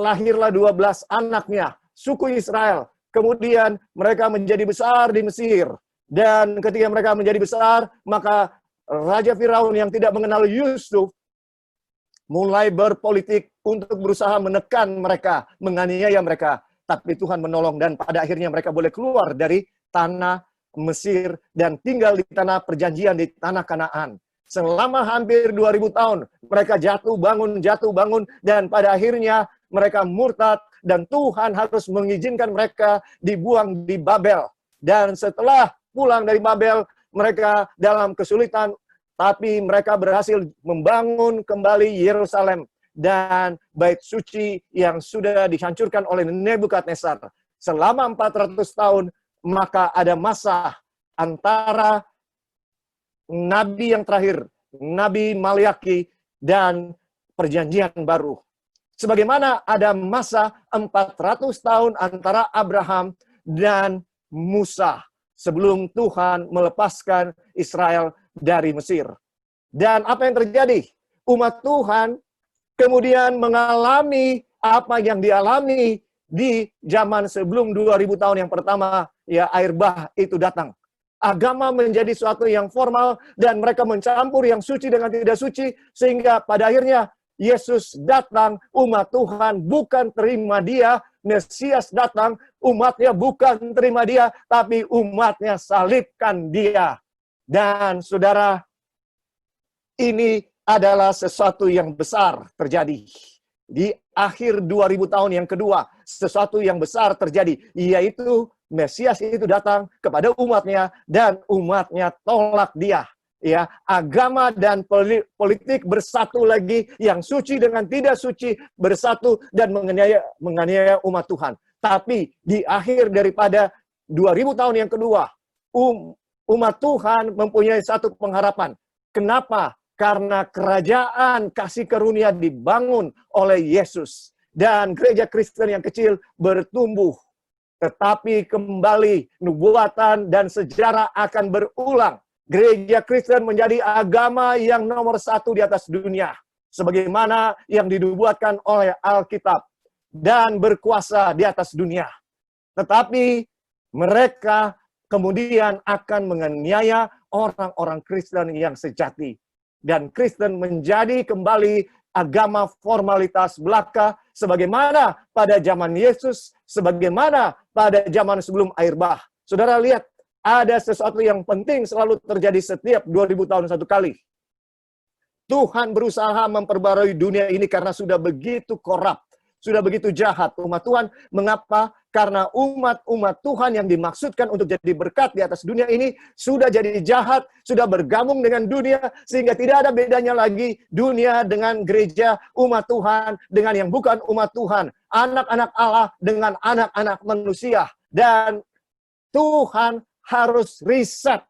lahirlah 12 anaknya, suku Israel. Kemudian mereka menjadi besar di Mesir. Dan ketika mereka menjadi besar, maka Raja Firaun yang tidak mengenal Yusuf mulai berpolitik untuk berusaha menekan mereka, menganiaya mereka. Tapi Tuhan menolong dan pada akhirnya mereka boleh keluar dari tanah Mesir dan tinggal di tanah perjanjian, di tanah Kanaan. Selama hampir 2000 tahun mereka jatuh bangun, dan pada akhirnya mereka murtad dan Tuhan harus mengizinkan mereka dibuang di Babel. Dan setelah pulang dari Babel, mereka dalam kesulitan, tapi mereka berhasil membangun kembali Yerusalem dan bait suci yang sudah dihancurkan oleh Nebukadnezar. Selama 400 tahun, maka ada masa antara nabi yang terakhir, Nabi Maliaki, dan perjanjian baru. Sebagaimana ada masa 400 tahun antara Abraham dan Musa. sebelum Tuhan melepaskan Israel dari Mesir. Dan apa yang terjadi? Umat Tuhan kemudian mengalami apa yang dialami di zaman sebelum 2000 tahun yang pertama, ya, air bah itu datang. Agama menjadi suatu yang formal dan mereka mencampur yang suci dengan tidak suci, sehingga pada akhirnya Yesus datang, umat Tuhan bukan terima dia, Mesias datang, umatnya bukan terima dia, tapi umatnya salibkan dia. Dan saudara, ini adalah sesuatu yang besar terjadi. Di akhir 2000 tahun yang kedua, sesuatu yang besar terjadi, yaitu Mesias itu datang kepada umatnya dan umatnya tolak dia. Ya, agama dan politik bersatu lagi, yang suci dengan tidak suci bersatu dan menganiaya umat Tuhan. Tapi di akhir daripada 2000 tahun yang kedua, umat Tuhan mempunyai satu pengharapan. Kenapa? Karena kerajaan kasih karunia dibangun oleh Yesus. Dan gereja Kristen yang kecil bertumbuh. Tetapi kembali nubuatan dan sejarah akan berulang. Gereja Kristen menjadi agama yang nomor satu di atas dunia. Sebagaimana yang dinubuatkan oleh Alkitab. Dan berkuasa di atas dunia. Tetapi mereka kemudian akan menganiaya orang-orang Kristen yang sejati. Dan Kristen menjadi kembali agama formalitas belaka, sebagaimana pada zaman Yesus, sebagaimana pada zaman sebelum air bah. Saudara lihat, ada sesuatu yang penting selalu terjadi setiap 2000 tahun satu kali. Tuhan berusaha memperbarui dunia ini karena sudah begitu korup, sudah begitu jahat umat Tuhan. Mengapa? Karena umat Tuhan yang dimaksudkan untuk jadi berkat di atas dunia ini sudah jadi jahat, sudah bergabung dengan dunia, sehingga tidak ada bedanya lagi dunia dengan gereja, umat Tuhan dengan yang bukan umat Tuhan, anak-anak Allah dengan anak-anak manusia. Dan Tuhan harus riset,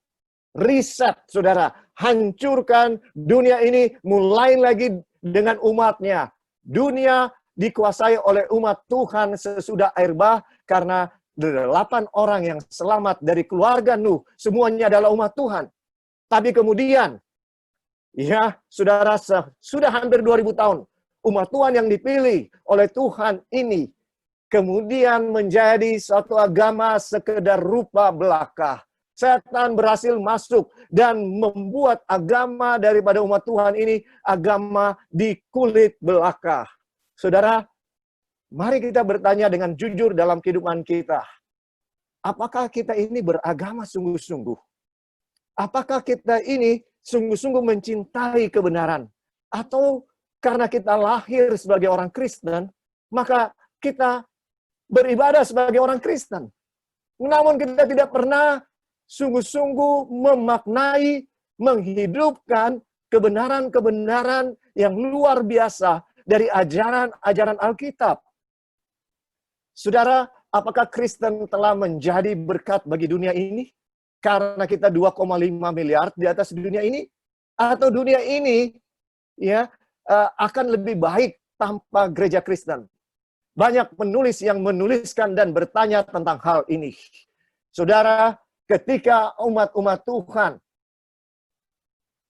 saudara, hancurkan dunia ini, mulai lagi dengan umatnya. Dunia dikuasai oleh umat Tuhan sesudah air bah, karena 8 orang yang selamat dari keluarga Nuh, semuanya adalah umat Tuhan. Tapi kemudian, ya saudara, sudah hampir 2000 tahun, umat Tuhan yang dipilih oleh Tuhan ini, kemudian menjadi suatu agama sekedar rupa belaka. Setan berhasil masuk dan membuat agama daripada umat Tuhan ini agama di kulit belaka. Saudara, mari kita bertanya dengan jujur dalam kehidupan kita. Apakah kita ini beragama sungguh-sungguh? Apakah kita ini sungguh-sungguh mencintai kebenaran? Atau karena kita lahir sebagai orang Kristen, maka kita beribadah sebagai orang Kristen. Namun kita tidak pernah sungguh-sungguh memaknai, menghidupkan kebenaran-kebenaran yang luar biasa dari ajaran-ajaran Alkitab. Saudara, apakah Kristen telah menjadi berkat bagi dunia ini? Karena kita 2,5 miliar di atas dunia ini? Atau dunia ini ya akan lebih baik tanpa gereja Kristen? Banyak penulis yang menuliskan dan bertanya tentang hal ini. Saudara, ketika umat-umat Tuhan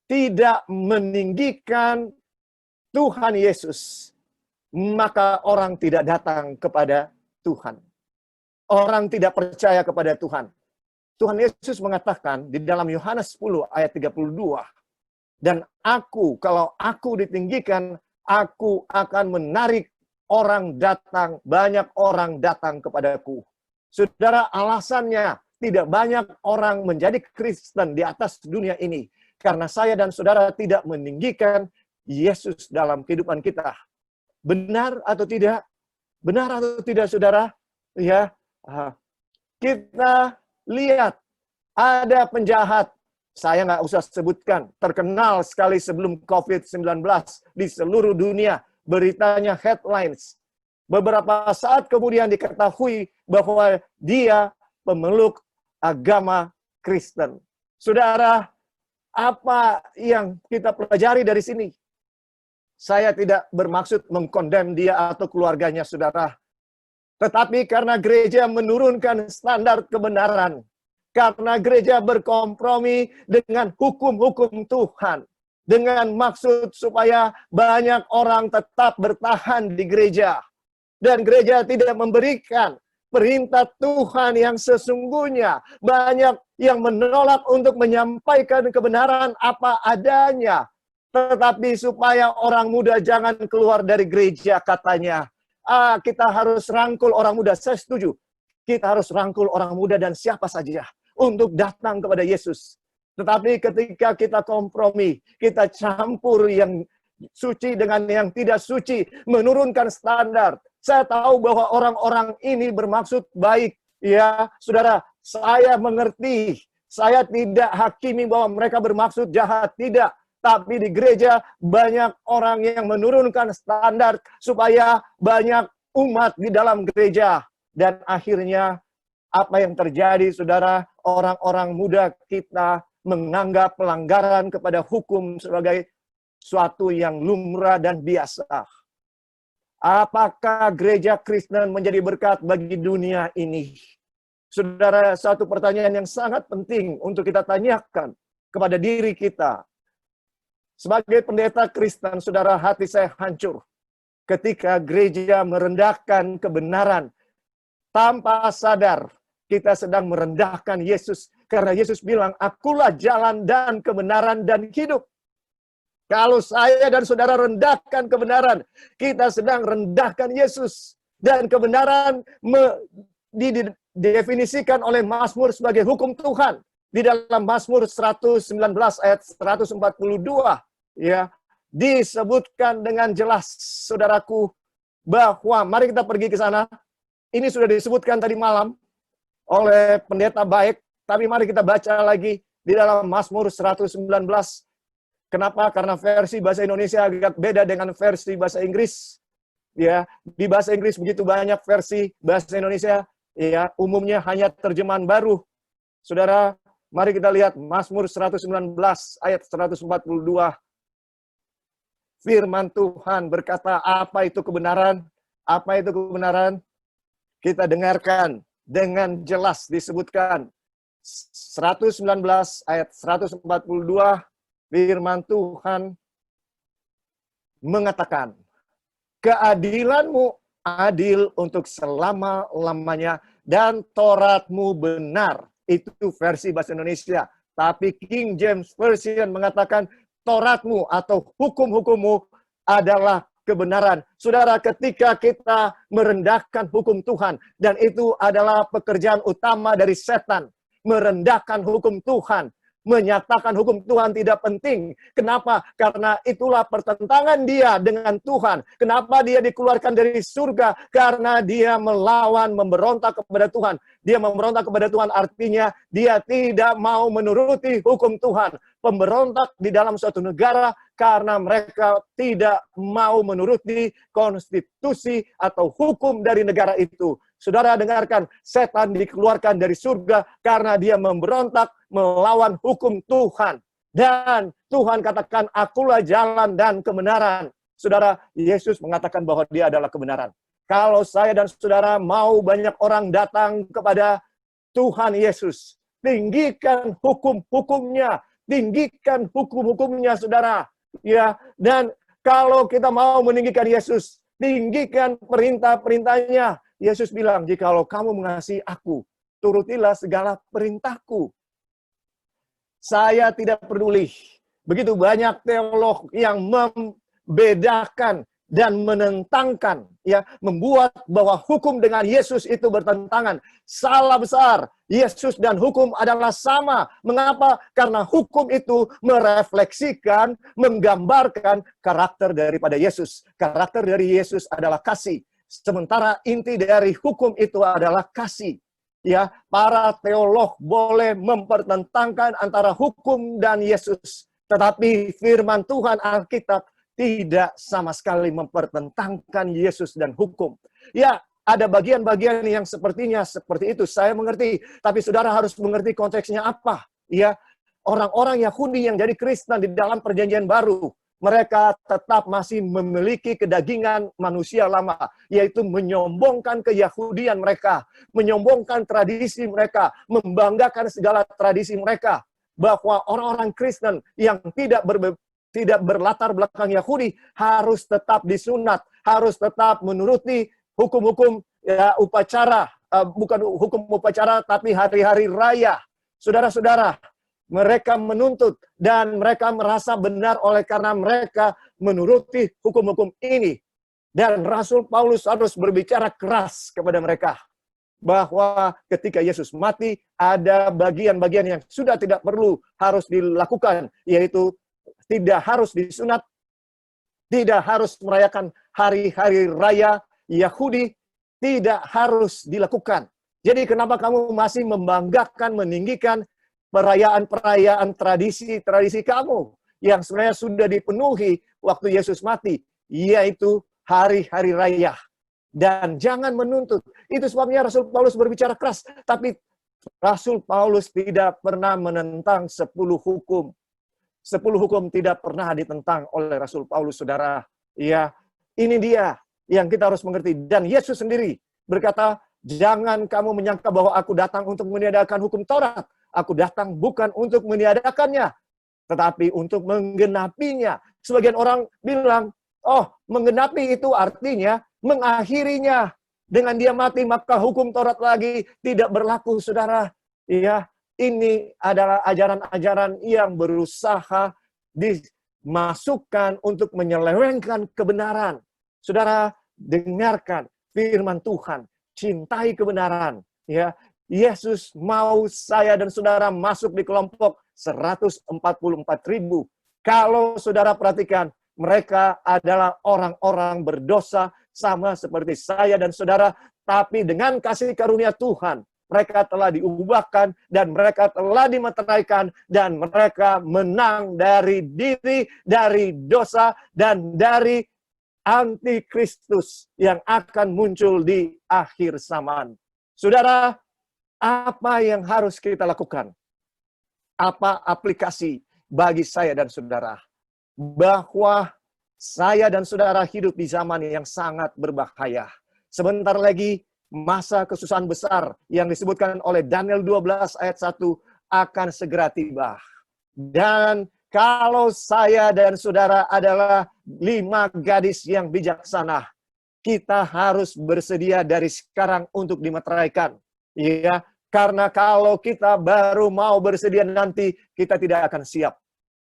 tidak meninggikan Tuhan Yesus, maka orang tidak datang kepada Tuhan. Orang tidak percaya kepada Tuhan. Tuhan Yesus mengatakan di dalam Yohanes 10 ayat 32, dan kalau aku ditinggikan, aku akan menarik orang datang, banyak orang datang kepadaku. Saudara, alasannya tidak banyak orang menjadi Kristen di atas dunia ini, karena saya dan saudara tidak meninggikan Yesus dalam kehidupan kita. Benar atau tidak? Benar atau tidak, saudara? Ya, kita lihat ada penjahat, saya nggak usah sebutkan, terkenal sekali sebelum COVID-19 di seluruh dunia, beritanya headlines. Beberapa saat kemudian diketahui bahwa dia pemeluk agama Kristen. Saudara, apa yang kita pelajari dari sini? Saya tidak bermaksud mengkondem dia atau keluarganya, saudara. Tetapi karena gereja menurunkan standar kebenaran, Karena gereja berkompromi dengan hukum-hukum Tuhan. Dengan maksud supaya banyak orang tetap bertahan di gereja. Dan gereja tidak memberikan perintah Tuhan yang sesungguhnya. Banyak yang menolak untuk menyampaikan kebenaran apa adanya. Tetapi supaya orang muda jangan keluar dari gereja katanya. Kita harus rangkul orang muda. Saya setuju. Kita harus rangkul orang muda dan siapa saja untuk datang kepada Yesus. Tetapi ketika kita kompromi, kita campur yang suci dengan yang tidak suci, menurunkan standar. Saya tahu bahwa orang-orang ini bermaksud baik. Ya, saudara, saya mengerti. Saya tidak hakimi bahwa mereka bermaksud jahat. Tidak. Tapi di gereja banyak orang yang menurunkan standar supaya banyak umat di dalam gereja. Dan akhirnya apa yang terjadi, saudara, orang-orang muda kita menganggap pelanggaran kepada hukum sebagai suatu yang lumrah dan biasa. Apakah gereja Kristen menjadi berkat bagi dunia ini? Saudara, satu pertanyaan yang sangat penting untuk kita tanyakan kepada diri kita. Sebagai pendeta Kristen, saudara, hati saya hancur ketika gereja merendahkan kebenaran tanpa sadar. Kita sedang merendahkan Yesus. Karena Yesus bilang, akulah jalan dan kebenaran dan hidup. Kalau saya dan saudara rendahkan kebenaran, kita sedang rendahkan Yesus. Dan kebenaran didefinisikan oleh Mazmur sebagai hukum Tuhan. Di dalam Mazmur 119 ayat 142, ya, disebutkan dengan jelas, saudaraku, bahwa mari kita pergi ke sana. Ini sudah disebutkan tadi malam oleh pendeta baik, tapi mari kita baca lagi di dalam Mazmur 119. Kenapa? Karena versi bahasa Indonesia agak beda dengan versi bahasa Inggris. Ya, di bahasa Inggris begitu banyak versi bahasa Indonesia, ya, umumnya hanya terjemahan baru. Saudara, mari kita lihat Mazmur 119 ayat 142. Firman Tuhan berkata, apa itu kebenaran? Apa itu kebenaran? Kita dengarkan dengan jelas disebutkan. 119 ayat 142, firman Tuhan mengatakan, keadilanmu adil untuk selama-lamanya, dan Tauratmu benar. Itu versi bahasa Indonesia. Tapi King James Version mengatakan, Tauratmu atau hukum-hukummu adalah kebenaran. Saudara, ketika kita merendahkan hukum Tuhan, dan itu adalah pekerjaan utama dari setan, merendahkan hukum Tuhan, menyatakan hukum Tuhan tidak penting. Kenapa? Karena itulah pertentangan dia dengan Tuhan. Kenapa dia dikeluarkan dari surga? Karena dia melawan, memberontak kepada Tuhan. Dia memberontak kepada Tuhan artinya dia tidak mau menuruti hukum Tuhan. Pemberontak di dalam suatu negara karena mereka tidak mau menuruti konstitusi atau hukum dari negara itu. Saudara dengarkan, setan dikeluarkan dari surga karena dia memberontak melawan hukum Tuhan. Dan Tuhan katakan, akulah jalan dan kebenaran. Saudara, Yesus mengatakan bahwa dia adalah kebenaran. Kalau saya dan saudara mau banyak orang datang kepada Tuhan Yesus, tinggikan hukum-hukumnya, tinggikan hukum-hukumnya, saudara. Ya, dan kalau kita mau meninggikan Yesus, tinggikan perintah-perintahnya. Yesus bilang, jikalau kamu mengasihi aku, turutilah segala perintahku. Saya tidak peduli. Begitu banyak teolog yang membedakan dan menentangkan, ya, membuat bahwa hukum dengan Yesus itu bertentangan. Salah besar. Yesus dan hukum adalah sama. Mengapa? Karena hukum itu merefleksikan, menggambarkan karakter daripada Yesus. Karakter dari Yesus adalah kasih. Sementara inti dari hukum itu adalah kasih. Ya, para teolog boleh mempertentangkan antara hukum dan Yesus. Tetapi firman Tuhan Alkitab tidak sama sekali mempertentangkan Yesus dan hukum. Ya, ada bagian-bagian yang sepertinya seperti itu. Saya mengerti, tapi saudara harus mengerti konteksnya apa. Ya, orang-orang Yahudi yang jadi Kristen di dalam perjanjian baru, mereka tetap masih memiliki kedagingan manusia lama, yaitu menyombongkan keyahudian mereka, menyombongkan tradisi mereka, membanggakan segala tradisi mereka, bahwa orang-orang Kristen yang tidak berlatar belakang Yahudi harus tetap disunat, harus tetap menuruti hukum-hukum ya, upacara, bukan hukum upacara, tapi hari-hari raya. Saudara-saudara, mereka menuntut dan mereka merasa benar oleh karena mereka menuruti hukum-hukum ini. Dan Rasul Paulus harus berbicara keras kepada mereka bahwa ketika Yesus mati, ada bagian-bagian yang sudah tidak perlu harus dilakukan, yaitu tidak harus disunat, tidak harus merayakan hari-hari raya Yahudi, tidak harus dilakukan. Jadi kenapa kamu masih membanggakan, meninggikan perayaan-perayaan tradisi kamu yang sebenarnya sudah dipenuhi waktu Yesus mati, yaitu hari-hari raya. Dan jangan menuntut. Itu sebabnya Rasul Paulus berbicara keras. Tapi Rasul Paulus tidak pernah menentang 10 hukum. 10 hukum tidak pernah ditentang oleh Rasul Paulus, saudara. Ya, ini dia yang kita harus mengerti. Dan Yesus sendiri berkata, jangan kamu menyangka bahwa aku datang untuk meniadakan hukum Taurat. Aku datang bukan untuk meniadakannya, tetapi untuk menggenapinya. Sebagian orang bilang, oh, menggenapi itu artinya mengakhirinya. Dengan dia mati, maka hukum Taurat lagi tidak berlaku, saudara. Ya, ini adalah ajaran-ajaran yang berusaha dimasukkan untuk menyelewengkan kebenaran. Saudara, dengarkan firman Tuhan, cintai kebenaran. Ya, Yesus mau saya dan saudara masuk di kelompok 144.000. Kalau saudara perhatikan, mereka adalah orang-orang berdosa sama seperti saya dan saudara, tapi dengan kasih karunia Tuhan, mereka telah diubahkan dan mereka telah dimeteraikan dan mereka menang dari diri, dari dosa, dan dari antikristus yang akan muncul di akhir zaman. Saudara, apa yang harus kita lakukan? Apa aplikasi bagi saya dan saudara? Bahwa saya dan saudara hidup di zaman yang sangat berbahaya. Sebentar lagi masa kesusahan besar yang disebutkan oleh Daniel 12 ayat 1 akan segera tiba. Dan kalau saya dan saudara adalah 5 gadis yang bijaksana, kita harus bersedia dari sekarang untuk dimeteraikan. Ya, karena kalau kita baru mau bersedia nanti, kita tidak akan siap.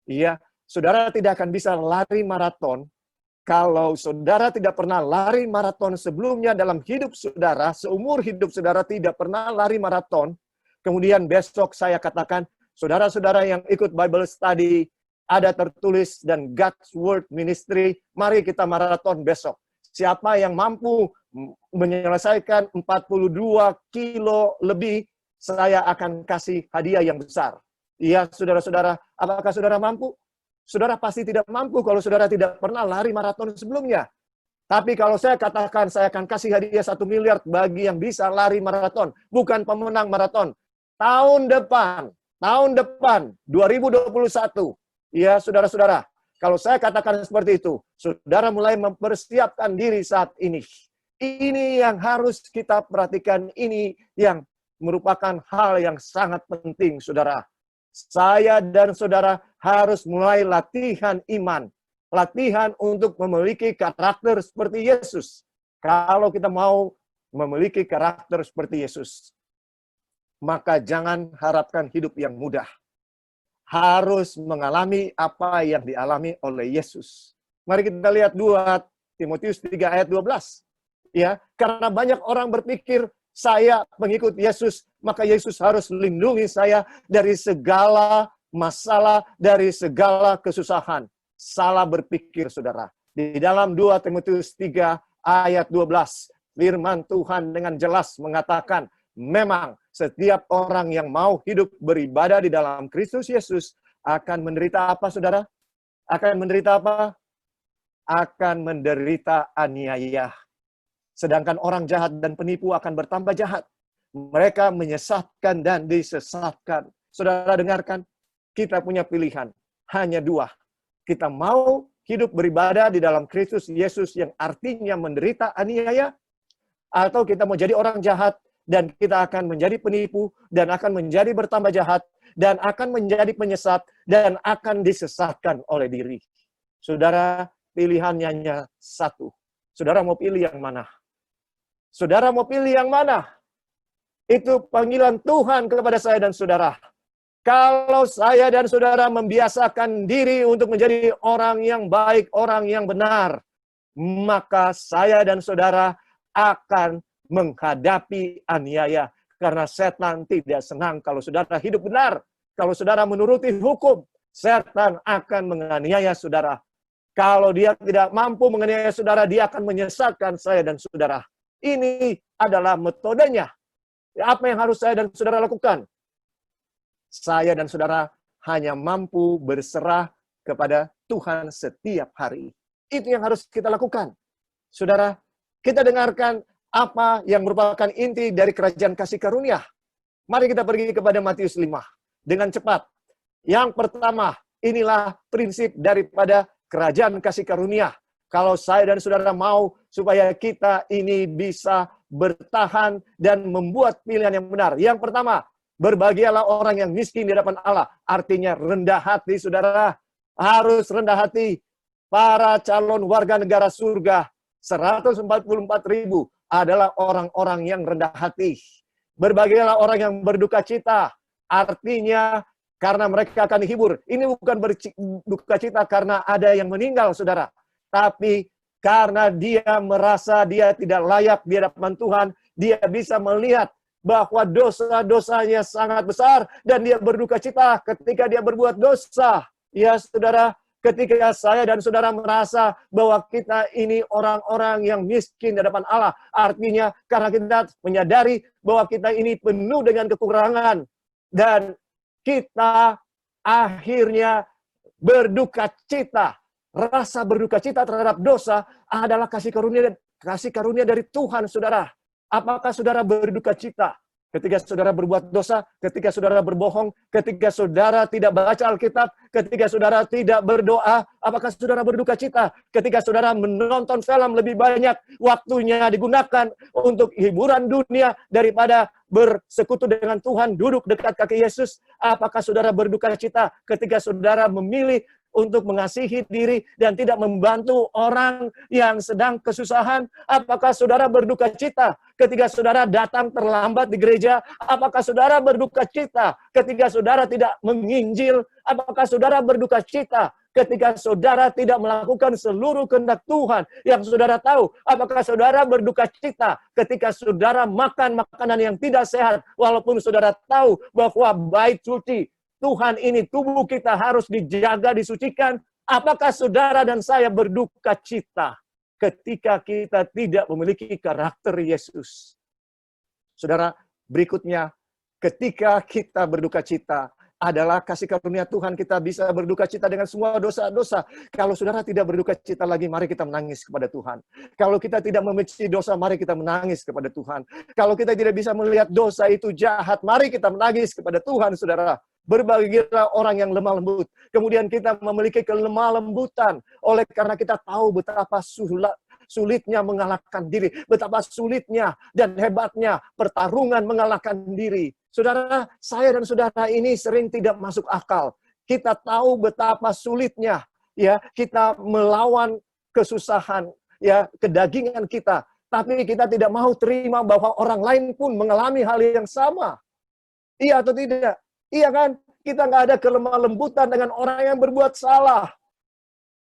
Ya, saudara tidak akan bisa lari maraton kalau saudara tidak pernah lari maraton sebelumnya dalam hidup saudara, seumur hidup saudara tidak pernah lari maraton. Kemudian besok saya katakan, saudara-saudara yang ikut Bible Study, ada tertulis dan God's Word Ministry, mari kita maraton besok. Siapa yang mampu menyelesaikan 42 kilo lebih, saya akan kasih hadiah yang besar. Iya, saudara-saudara, apakah saudara mampu? Saudara pasti tidak mampu kalau saudara tidak pernah lari maraton sebelumnya. Tapi kalau saya katakan saya akan kasih hadiah 1 miliar bagi yang bisa lari maraton, bukan pemenang maraton. Tahun depan 2021. Ya, saudara-saudara, kalau saya katakan seperti itu, saudara mulai mempersiapkan diri saat ini. Ini yang harus kita perhatikan, ini yang merupakan hal yang sangat penting, saudara. Saya dan saudara harus mulai latihan iman. Latihan untuk memiliki karakter seperti Yesus. Kalau kita mau memiliki karakter seperti Yesus, maka jangan harapkan hidup yang mudah. Harus mengalami apa yang dialami oleh Yesus. Mari kita lihat 2 Timotius 3 ayat 12. Ya, karena banyak orang berpikir saya pengikut Yesus, maka Yesus harus lindungi saya dari segala masalah, dari segala kesusahan. Salah berpikir, saudara. Di dalam 2 Timotius 3 ayat 12, firman Tuhan dengan jelas mengatakan, memang setiap orang yang mau hidup beribadah di dalam Kristus Yesus akan menderita apa, saudara? Akan menderita apa? Akan menderita aniaya. Sedangkan orang jahat dan penipu akan bertambah jahat. Mereka menyesatkan dan disesatkan. Saudara dengarkan, kita punya pilihan. Hanya 2. Kita mau hidup beribadah di dalam Kristus Yesus yang artinya menderita aniaya, atau kita mau jadi orang jahat dan kita akan menjadi penipu dan akan menjadi bertambah jahat dan akan menjadi penyesat dan akan disesatkan oleh diri. Saudara, pilihannya hanya satu. Saudara mau pilih yang mana? Saudara mau pilih yang mana? Itu panggilan Tuhan kepada saya dan saudara. Kalau saya dan saudara membiasakan diri untuk menjadi orang yang baik, orang yang benar, maka saya dan saudara akan menghadapi aniaya. Karena setan tidak senang kalau saudara hidup benar. Kalau saudara menuruti hukum, setan akan menganiaya saudara. Kalau dia tidak mampu menganiaya saudara, dia akan menyesatkan saya dan saudara. Ini adalah metodenya. Apa yang harus saya dan saudara lakukan? Saya dan saudara hanya mampu berserah kepada Tuhan setiap hari. Itu yang harus kita lakukan. Saudara, kita dengarkan apa yang merupakan inti dari kerajaan kasih karunia. Mari kita pergi kepada Matius 5 dengan cepat. Yang pertama, inilah prinsip daripada kerajaan kasih karunia. Kalau saya dan saudara mau supaya kita ini bisa bertahan dan membuat pilihan yang benar. Yang pertama, berbahagialah orang yang miskin di hadapan Allah. Artinya rendah hati, saudara. Harus rendah hati. Para calon warga negara surga, 144.000 adalah orang-orang yang rendah hati. Berbahagialah orang yang berduka cita. Artinya karena mereka akan dihibur. Ini bukan berduka cita karena ada yang meninggal, saudara. Tapi karena dia merasa dia tidak layak di hadapan Tuhan, dia bisa melihat bahwa dosa-dosanya sangat besar dan dia berduka cita ketika dia berbuat dosa. Ya saudara, ketika saya dan saudara merasa bahwa kita ini orang-orang yang miskin di hadapan Allah, artinya karena kita menyadari bahwa kita ini penuh dengan kekurangan dan kita akhirnya berduka cita. Rasa berduka cita terhadap dosa adalah kasih karunia dari Tuhan, saudara. Apakah saudara berduka cita ketika saudara berbuat dosa, ketika saudara berbohong, ketika saudara tidak baca Alkitab, ketika saudara tidak berdoa? Apakah saudara berduka cita ketika saudara menonton film lebih banyak waktunya digunakan untuk hiburan dunia daripada bersekutu dengan Tuhan, duduk dekat kaki Yesus? Apakah saudara berduka cita ketika saudara memilih untuk mengasihi diri dan tidak membantu orang yang sedang kesusahan? Apakah saudara berduka cita ketika saudara datang terlambat di gereja? Apakah saudara berduka cita ketika saudara tidak menginjil? Apakah saudara berduka cita ketika saudara tidak melakukan seluruh kehendak Tuhan yang saudara tahu? Apakah saudara berduka cita ketika saudara makan makanan yang tidak sehat walaupun saudara tahu bahwa baik suci Tuhan ini, tubuh kita harus dijaga, disucikan? Apakah saudara dan saya berduka cita ketika kita tidak memiliki karakter Yesus? Saudara, berikutnya, ketika kita berduka cita, adalah kasih karunia Tuhan kita bisa berduka cita dengan semua dosa-dosa. Kalau saudara tidak berduka cita lagi, mari kita menangis kepada Tuhan. Kalau kita tidak membenci dosa, mari kita menangis kepada Tuhan. Kalau kita tidak bisa melihat dosa itu jahat, mari kita menangis kepada Tuhan, saudara. Berbahagialah orang yang lemah lembut. Kemudian kita memiliki kelemah lembutan. Oleh karena kita tahu betapa sulitnya mengalahkan diri. Betapa sulitnya dan hebatnya pertarungan mengalahkan diri. Saudara, saya dan saudara ini sering tidak masuk akal. Kita tahu betapa sulitnya ya kita melawan kesusahan, ya kedagingan kita. Tapi kita tidak mau terima bahwa orang lain pun mengalami hal yang sama. Iya atau tidak? Iya kan? Kita nggak ada kelemah lembutan dengan orang yang berbuat salah.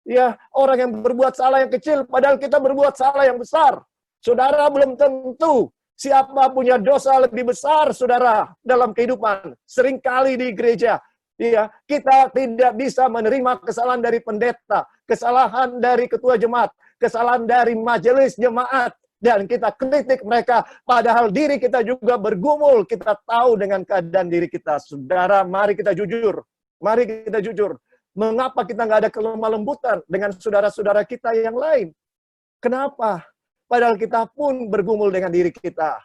Ya, orang yang berbuat salah yang kecil, padahal kita berbuat salah yang besar. Saudara, belum tentu siapa punya dosa lebih besar, saudara, dalam kehidupan. Seringkali di gereja, ya, kita tidak bisa menerima kesalahan dari pendeta, kesalahan dari ketua jemaat, kesalahan dari majelis jemaat, dan kita kritik mereka, padahal diri kita juga bergumul. Kita tahu dengan keadaan diri kita. Saudara, mari kita jujur. Mari kita jujur. Mengapa kita nggak ada kelemah lembutan dengan saudara-saudara kita yang lain? Kenapa? Padahal kita pun bergumul dengan diri kita.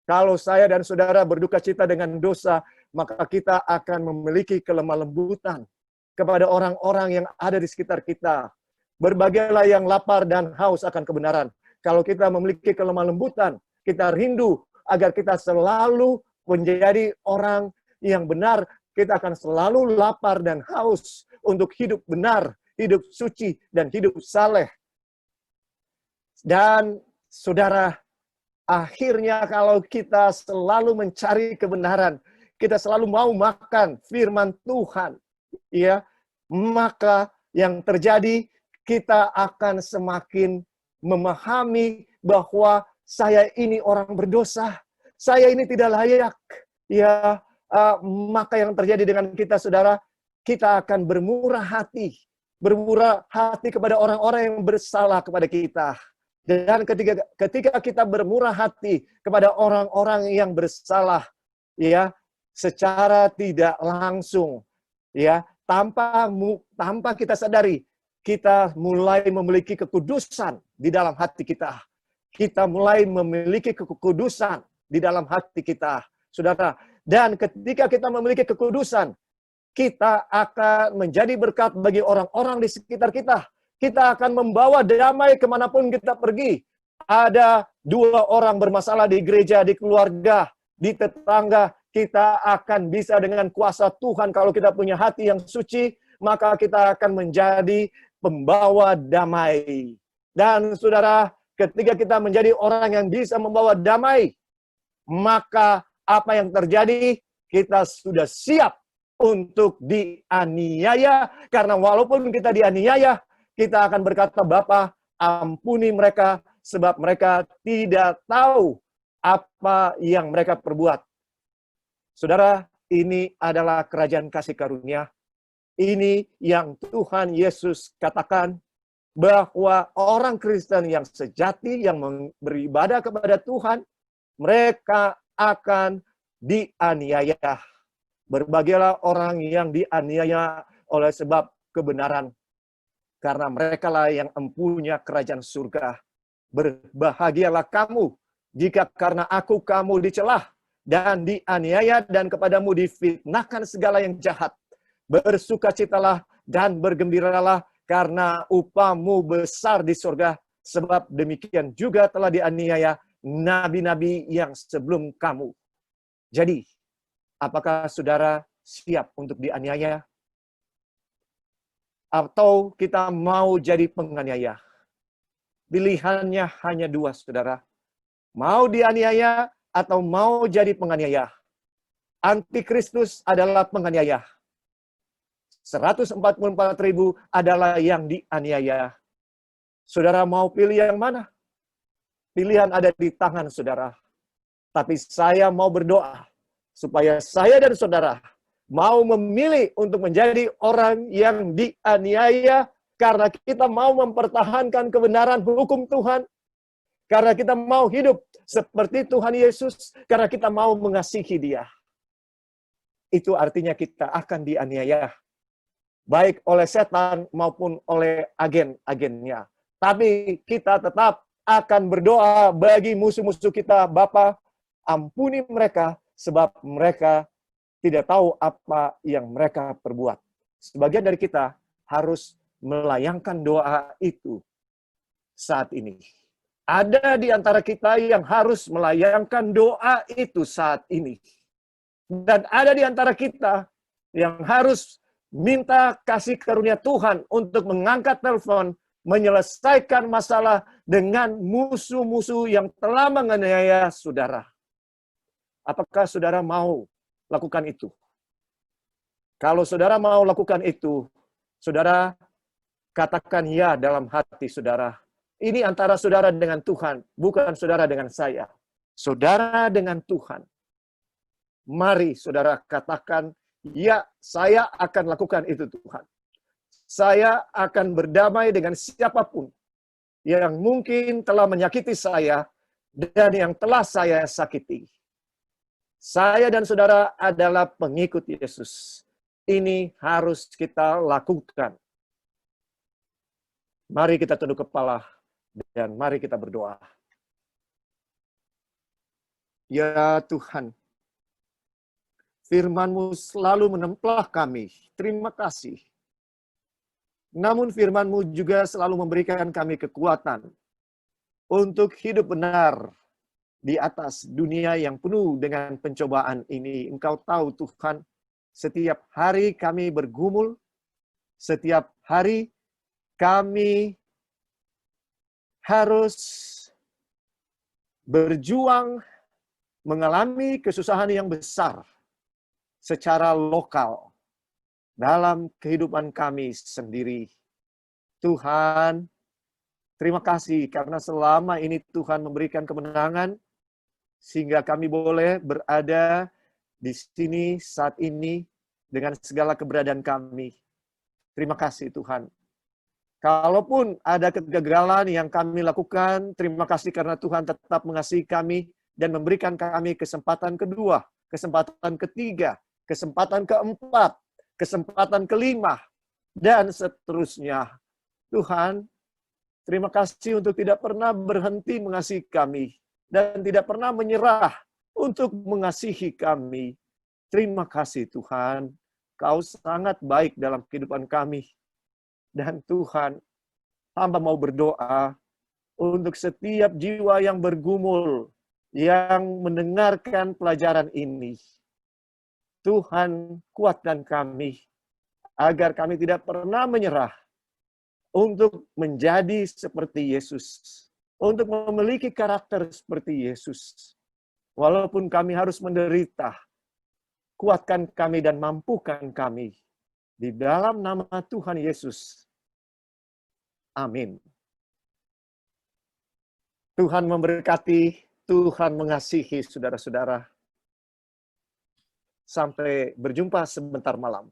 Kalau saya dan saudara berduka cita dengan dosa, maka kita akan memiliki kelemah lembutan kepada orang-orang yang ada di sekitar kita. Berbagailah yang lapar dan haus akan kebenaran. Kalau kita memiliki kelemah lembutan, kita rindu agar kita selalu menjadi orang yang benar. Kita akan selalu lapar dan haus untuk hidup benar, hidup suci, dan hidup saleh. Dan saudara, akhirnya kalau kita selalu mencari kebenaran, kita selalu mau makan firman Tuhan, ya, maka yang terjadi kita akan semakin memahami bahwa saya ini orang berdosa, saya ini tidak layak, ya. Maka yang terjadi dengan kita, saudara, kita akan bermurah hati kepada orang-orang yang bersalah kepada kita. Dan ketika kita bermurah hati kepada orang-orang yang bersalah, ya, secara tidak langsung, ya, tanpa kita sadari, kita mulai memiliki kekudusan di dalam hati kita. Kita mulai memiliki kekudusan di dalam hati kita, saudara. Dan ketika kita memiliki kekudusan, kita akan menjadi berkat bagi orang-orang di sekitar kita. Kita akan membawa damai kemanapun kita pergi. Ada 2 orang bermasalah di gereja, di keluarga, di tetangga, kita akan bisa dengan kuasa Tuhan, kalau kita punya hati yang suci, maka kita akan menjadi pembawa damai. Dan saudara, ketika kita menjadi orang yang bisa membawa damai, maka apa yang terjadi? Kita sudah siap untuk dianiaya, karena walaupun kita dianiaya, kita akan berkata, Bapa, ampuni mereka, sebab mereka tidak tahu apa yang mereka perbuat. Saudara, ini adalah kerajaan kasih karunia. Ini yang Tuhan Yesus katakan, bahwa orang Kristen yang sejati, yang beribadah kepada Tuhan, mereka akan dianiaya. Berbagailah orang yang dianiaya oleh sebab kebenaran, karena merekalah yang empunya kerajaan surga. Berbahagialah kamu jika karena aku kamu dicelah dan dianiaya dan kepadamu difitnahkan segala yang jahat. Bersukacitalah dan bergembiralah karena upahmu besar di surga, sebab demikian juga telah dianiaya nabi-nabi yang sebelum kamu. Jadi, apakah saudara siap untuk dianiaya? Atau kita mau jadi penganiaya? Pilihannya hanya 2, saudara. Mau dianiaya atau mau jadi penganiaya. Antikristus adalah penganiaya. 144.000 adalah yang dianiaya. Saudara mau pilih yang mana? Pilihan ada di tangan saudara. Tapi saya mau berdoa supaya saya dan saudara mau memilih untuk menjadi orang yang dianiaya, karena kita mau mempertahankan kebenaran hukum Tuhan, karena kita mau hidup seperti Tuhan Yesus, karena kita mau mengasihi Dia. Itu artinya kita akan dianiaya, baik oleh setan maupun oleh agen-agennya. Tapi kita tetap akan berdoa bagi musuh-musuh kita, Bapa, ampuni mereka, sebab mereka tidak tahu apa yang mereka perbuat. Sebagian dari kita harus melayangkan doa itu saat ini. Ada di antara kita yang harus melayangkan doa itu saat ini. Dan ada di antara kita yang harus minta kasih karunia Tuhan untuk mengangkat telepon, menyelesaikan masalah dengan musuh-musuh yang telah menganiaya saudara. Apakah saudara mau lakukan itu? Kalau saudara mau lakukan itu, saudara katakan ya dalam hati saudara. Ini antara saudara dengan Tuhan, bukan saudara dengan saya. Saudara dengan Tuhan. Mari saudara katakan, ya, saya akan lakukan itu Tuhan. Saya akan berdamai dengan siapapun yang mungkin telah menyakiti saya dan yang telah saya sakiti. Saya dan saudara adalah pengikut Yesus. Ini harus kita lakukan. Mari kita tunduk kepala dan mari kita berdoa. Ya Tuhan, firman-Mu selalu menemplah kami. Terima kasih. Namun firman-Mu juga selalu memberikan kami kekuatan untuk hidup benar di atas dunia yang penuh dengan pencobaan ini. Engkau tahu Tuhan, setiap hari kami bergumul, setiap hari kami harus berjuang mengalami kesusahan yang besar secara lokal dalam kehidupan kami sendiri. Tuhan, terima kasih karena selama ini Tuhan memberikan kemenangan sehingga kami boleh berada di sini saat ini dengan segala keberadaan kami. Terima kasih Tuhan. Kalaupun ada kegagalan yang kami lakukan, terima kasih karena Tuhan tetap mengasihi kami dan memberikan kami kesempatan kedua, kesempatan ketiga, kesempatan keempat, kesempatan kelima, dan seterusnya. Tuhan, terima kasih untuk tidak pernah berhenti mengasihi kami dan tidak pernah menyerah untuk mengasihi kami. Terima kasih Tuhan, Kau sangat baik dalam kehidupan kami. Dan Tuhan, hamba mau berdoa untuk setiap jiwa yang bergumul, yang mendengarkan pelajaran ini. Tuhan, kuatkan kami, agar kami tidak pernah menyerah untuk menjadi seperti Yesus, untuk memiliki karakter seperti Yesus. Walaupun kami harus menderita, kuatkan kami dan mampukan kami. Di dalam nama Tuhan Yesus. Amin. Tuhan memberkati, Tuhan mengasihi saudara-saudara. Sampai berjumpa sebentar malam.